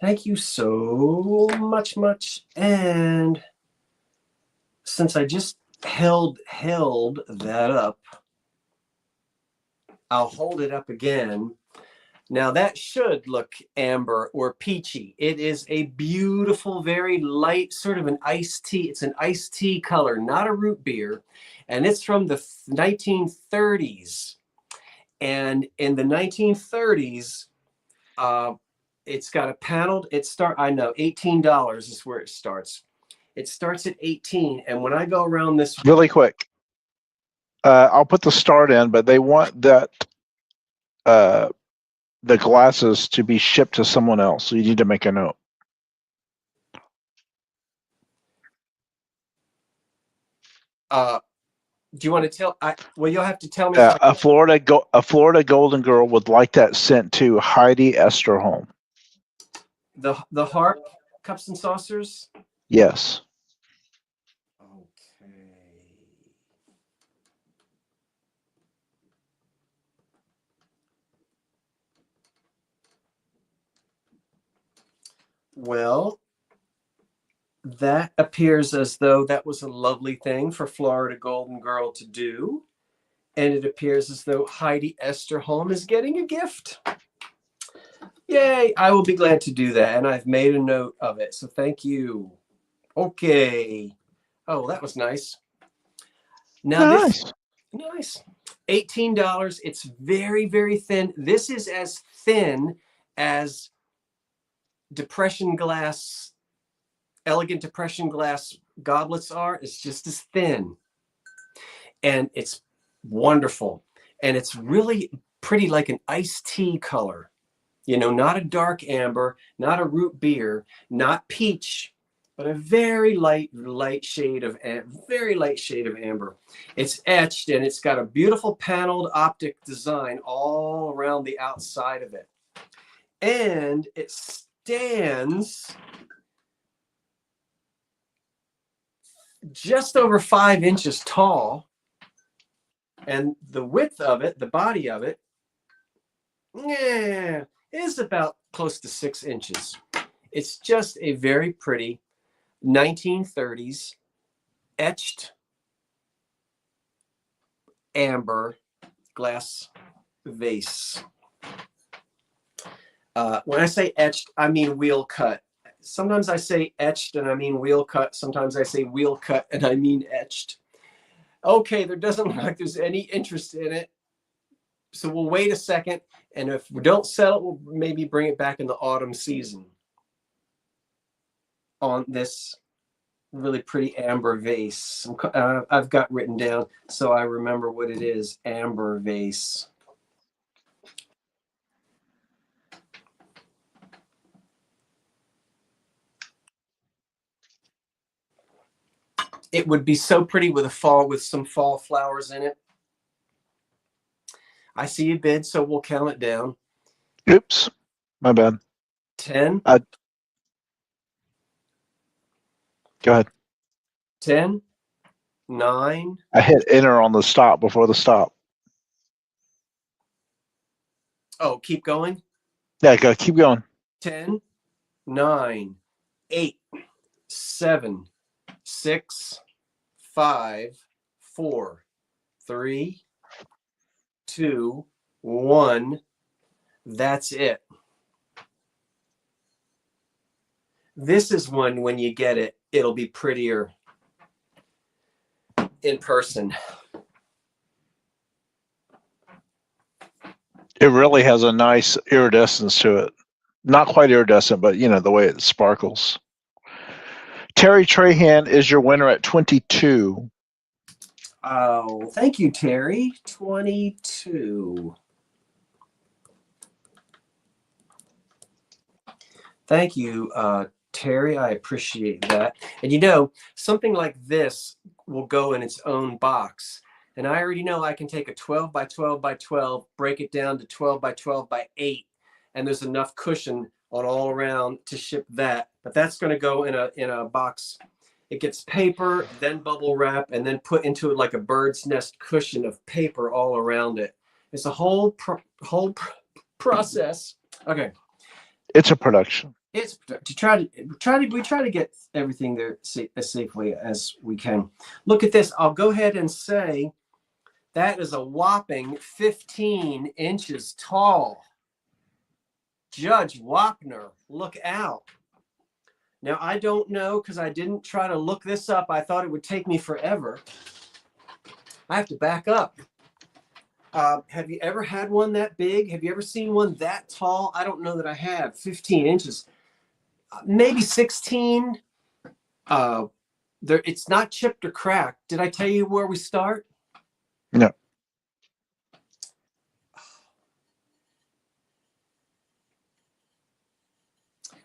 Speaker 1: Thank you so much. And since I just held that up, I'll hold it up again. Now that should look amber or peachy. It is a beautiful, very light, sort of an iced tea. It's an iced tea color, not a root beer. And it's from the 1930s. And in the 1930s, it's got a paneled, I know, $18 is where it starts. It starts at 18. And when I go around this
Speaker 2: really quick, I'll put the start in, but they want that the glasses to be shipped to someone else. So you need to make a note.
Speaker 1: Do you want to tell? Well, you'll have to tell me.
Speaker 2: A Florida Golden Girl would like that sent to Heidi Esterholm.
Speaker 1: The Harp cups and saucers.
Speaker 2: Yes.
Speaker 1: Okay. Well, that appears as though that was a lovely thing for Florida Golden Girl to do. And it appears as though Heidi Esterholm is getting a gift. Yay, I will be glad to do that. And I've made a note of it. So thank you. Okay. Oh, that was nice. Now
Speaker 2: nice.
Speaker 1: Nice. $18. It's very, very thin. This is as thin as elegant depression glass goblets are. It's just as thin. And it's wonderful. And it's really pretty, like an iced tea color. You know, not a dark amber, not a root beer, not peach, but a very light shade of amber. It's etched, and it's got a beautiful paneled optic design all around the outside of it. And it stands just over 5 inches tall. And the width of it, the body of it, is about close to 6 inches. It's just a very pretty 1930s etched amber glass vase. When I say etched, I mean wheel cut. Sometimes I say etched and I mean wheel cut. Sometimes I say wheel cut and I mean etched. Okay, there doesn't look like there's any interest in it. So we'll wait a second. And if we don't sell it, we'll maybe bring it back in the autumn season on this really pretty amber vase. I've got written down so I remember what it is. Amber vase. It would be so pretty with some fall flowers in it. I see a bid, so we'll count it down.
Speaker 2: Oops, my bad.
Speaker 1: 10.
Speaker 2: Go ahead.
Speaker 1: 10, 9.
Speaker 2: I hit enter on the stop before the stop.
Speaker 1: Oh, keep going?
Speaker 2: Yeah, go. Keep going.
Speaker 1: 10, 9, 8, 7, 6, 5, 4, 3, 2, 1. That's it. This is one, when you get it, it'll be prettier in person.
Speaker 2: It really has a nice iridescence to it. Not quite iridescent, but you know, the way it sparkles. Terry Trahan is your winner at 22.
Speaker 1: Oh, thank you, Terry. 22. Thank you, Terry. I appreciate that. And you know, something like this will go in its own box. And I already know I can take a 12 by 12 by 12, break it down to 12 by 12 by 8, and there's enough cushion on all around to ship that. But that's going to go in a box. It gets paper, then bubble wrap, and then put into it like a bird's nest cushion of paper all around it. It's a whole process. Okay.
Speaker 2: It's a production.
Speaker 1: It's we try to get everything there as safely as we can. Look at this. I'll go ahead and say that is a whopping 15 inches tall. Judge Wapner, look out. Now, I don't know, because I didn't try to look this up. I thought it would take me forever. I have to back up. Have you ever had one that big? Have you ever seen one that tall? I don't know that I have. 15 inches. Maybe 16. It's not chipped or cracked. Did I tell you where we start?
Speaker 2: No.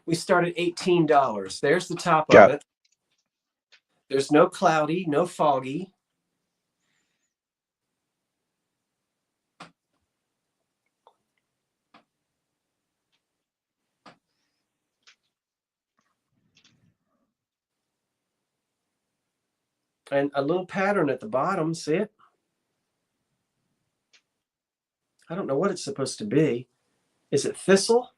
Speaker 1: We start at $18. There's the top
Speaker 2: Got
Speaker 1: of it. There's no cloudy, no foggy. And a little pattern at the bottom, see it? I don't know what it's supposed to be. Is it thistle?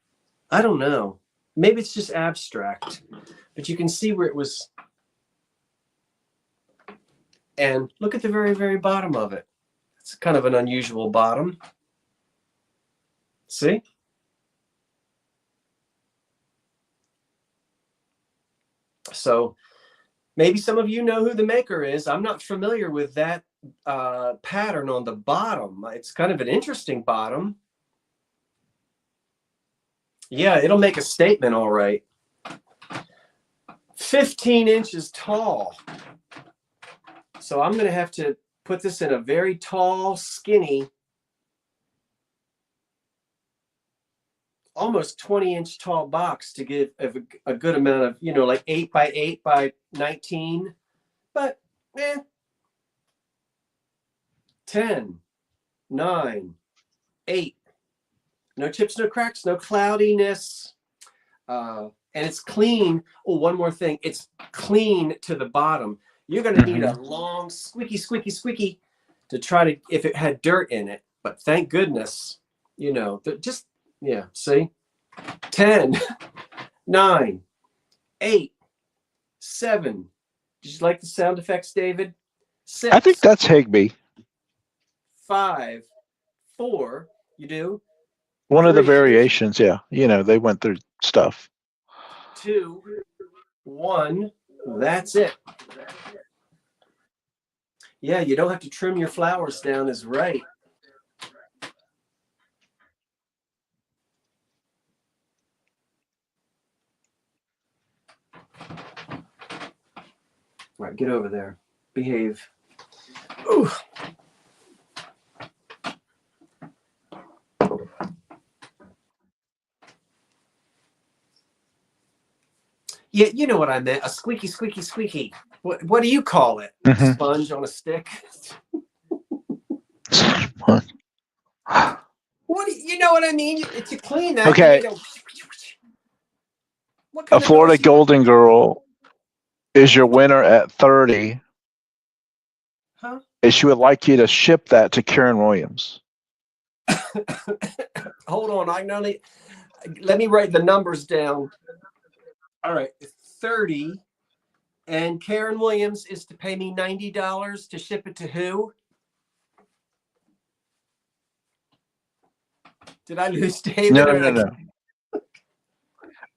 Speaker 1: I don't know. Maybe it's just abstract, but you can see where it was. And look at the very, very bottom of it. It's kind of an unusual bottom. See? So maybe some of you know who the maker is. I'm not familiar with that pattern on the bottom. It's kind of an interesting bottom. Yeah, it'll make a statement, all right. 15 inches tall. So I'm going to have to put this in a very tall, skinny, almost 20-inch tall box to give a good amount of, you know, like 8 by 8 by 19. But, 10, 9, 8. No chips, no cracks, no cloudiness. And it's clean. Oh, one more thing. It's clean to the bottom. You're going to need a long squeaky, squeaky, squeaky to try to, if it had dirt in it. But thank goodness, you know, just, yeah, see? 10, 9, 8, 7. Did you like the sound effects, David? 6.
Speaker 2: I think that's Higby.
Speaker 1: 5, 4. You do?
Speaker 2: One of the
Speaker 1: 3,
Speaker 2: variations, yeah. You know, they went through stuff.
Speaker 1: 2, 1. That's it. Yeah, you don't have to trim your flowers down is right. All right, get over there. Behave. Ooh. Yeah, you know what I meant. A squeaky, squeaky, squeaky. What do you call it? Sponge on a stick? What do you know what I mean? To clean that.
Speaker 2: Okay. A Florida Golden Girl is your winner at 30.
Speaker 1: Huh?
Speaker 2: And she would like you to ship that to Karen Williams.
Speaker 1: Hold on. Let me write the numbers down. All right. 30. And Karen Williams is to pay me $90 to ship it to who? Did I lose David?
Speaker 2: No, no, no.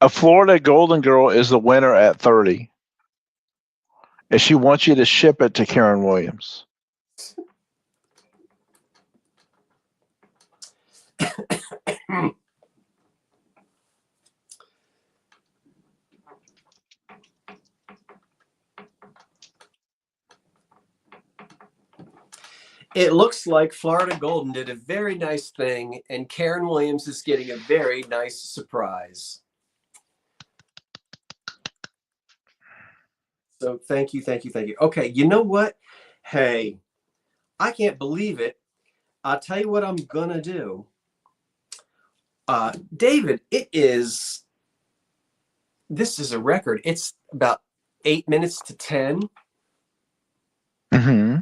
Speaker 2: A Florida Golden Girl is the winner at 30. And she wants you to ship it to Karen Williams.
Speaker 1: It looks like Florida Golden did a very nice thing, and Karen Williams is getting a very nice surprise. So thank you, thank you, thank you. Okay, you know what? Hey, I can't believe it. I'll tell you what I'm going to do. David, this is a record. It's about 8 minutes to 10.
Speaker 2: Mm-hmm.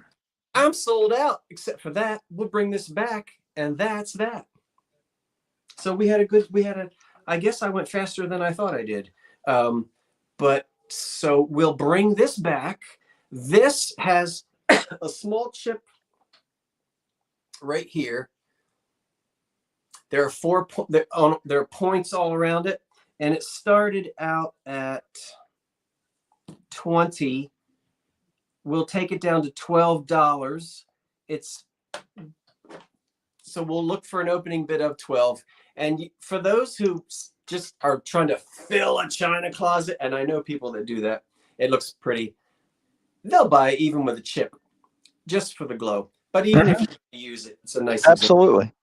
Speaker 1: I'm sold out, except for that. We'll bring this back, and that's that. So I guess I went faster than I thought I did. But so we'll bring this back. This has a small chip right here. There are points all around it, and it started out at 20. We'll take it down to $12. So we'll look for an opening bid of 12. And for those who just are trying to fill a china closet, and I know people that do that, it looks pretty. They'll buy it even with a chip, just for the glow. But even if you use it, it's a nice.
Speaker 2: Absolutely.
Speaker 1: Example.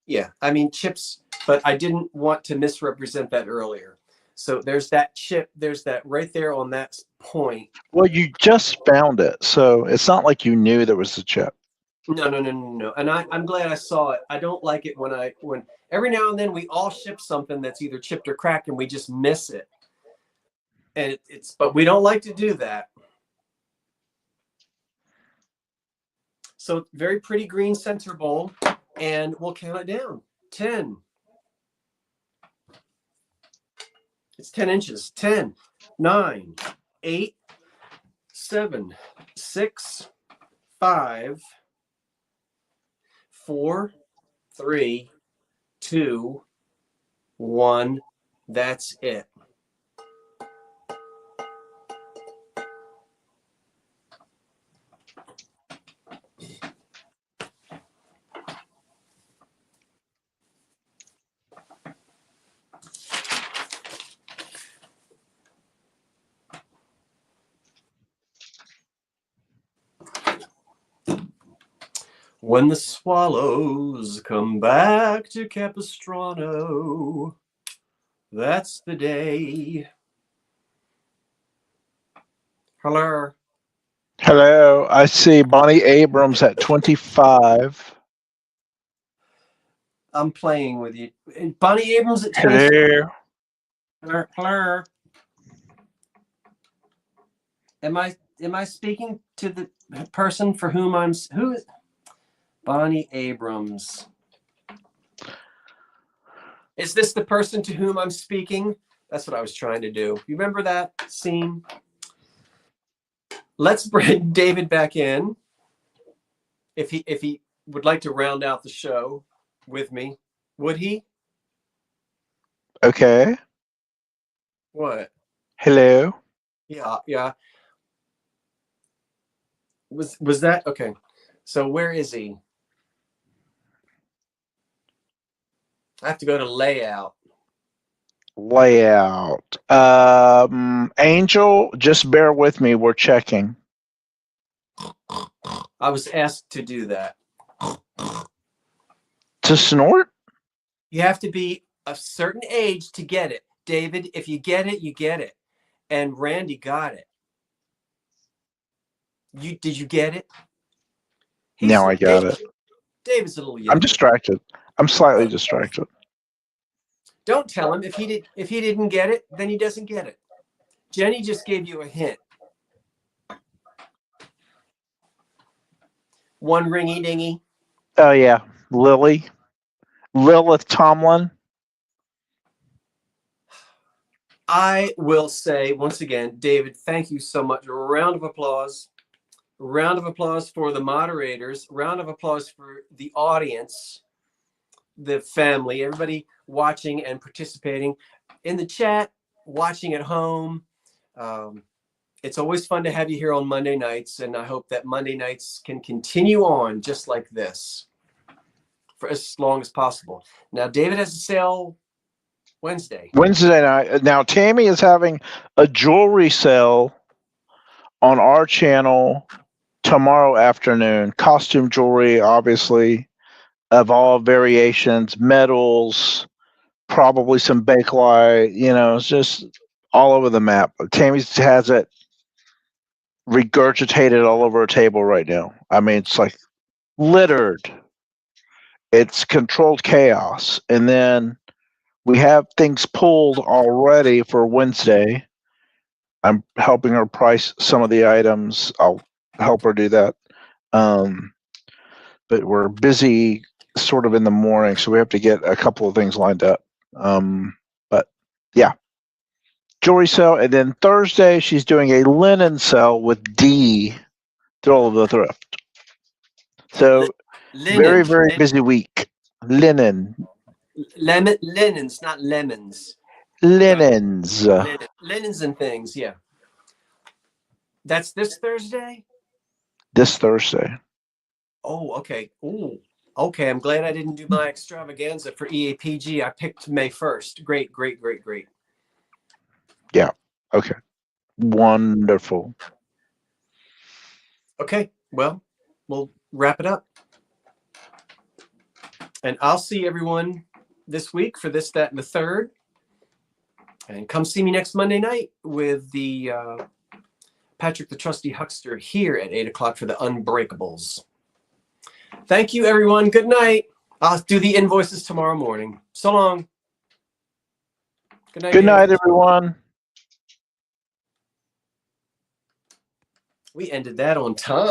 Speaker 1: Yeah, I mean chips, but I didn't want to misrepresent that earlier. So there's that chip. There's that right there on that point.
Speaker 2: Well, you just found it, so it's not like you knew there was a chip.
Speaker 1: No. And I'm glad I saw it. I don't like it when every now and then we all ship something that's either chipped or cracked and we just miss it. And but we don't like to do that. So very pretty green center bowl, and we'll count it down. 10. It's 10 inches. 10, 9, 8, 7, 6, 5, 4, 3, 2, 1. That's it. When the swallows come back to Capistrano, that's the day. Hello.
Speaker 2: Hello. I see Bonnie Abrams at 25.
Speaker 1: I'm playing with you. Bonnie Abrams at 25. Hello. Am I speaking to the person for whom who is Bonnie Abrams? Is this the person to whom I'm speaking? That's what I was trying to do. You remember that scene? Let's bring David back in. If he would like to round out the show with me, would he?
Speaker 2: Okay.
Speaker 1: What?
Speaker 2: Hello.
Speaker 1: Yeah. Was that okay? So where is he? I have to go to layout.
Speaker 2: Angel, just bear with me. We're checking.
Speaker 1: I was asked to do that.
Speaker 2: To snort?
Speaker 1: You have to be a certain age to get it. David, if you get it, you get it. And Randy got it. Did you get it?
Speaker 2: I got it.
Speaker 1: David's a little young.
Speaker 2: I'm distracted. I'm slightly distracted.
Speaker 1: Don't tell him if he didn't get it, then he doesn't get it. Jenny just gave you a hint. One ringy dingy.
Speaker 2: Oh yeah, Lilith Tomlin.
Speaker 1: I will say once again, David, thank you so much. A round of applause. Round of applause for the moderators. Round of applause for the audience. the family, everybody watching and participating in the chat, watching at home. It's always fun to have you here on Monday nights, and I hope that Monday nights can continue on just like this for as long as possible. Now, David has a sale Wednesday
Speaker 2: night. Now, Tammy is having a jewelry sale on our channel tomorrow afternoon. Costume jewelry, obviously, of all variations, metals, probably some bakelite. It's just all over the map. Tammy has it regurgitated all over her table right now. I mean, it's like littered. It's controlled chaos. And then we have things pulled already for Wednesday. I'm helping her price some of the items. I'll help her do that. But we're busy sort of in the morning, so we have to get a couple of things lined up. But yeah, jewelry sale. And then Thursday, she's doing a linen sale with D, Thrill of the Thrift. So very, very busy week. Linen.
Speaker 1: Linens, not lemons.
Speaker 2: Linens.
Speaker 1: Linens and things, yeah. That's this Thursday?
Speaker 2: This Thursday.
Speaker 1: Oh, okay. Ooh, okay. I'm glad I didn't do my extravaganza for EAPG. I picked May 1st. Great.
Speaker 2: Yeah. Okay. Wonderful.
Speaker 1: Okay. Well, we'll wrap it up. And I'll see everyone this week for this, that, and the third. And come see me next Monday night with the Patrick the Trusty Huckster here at 8 o'clock for the Unbreakables. Thank you, everyone. Good night. I'll do the invoices tomorrow morning. So long. Good night.
Speaker 2: Good night, everyone.
Speaker 1: We ended that on time.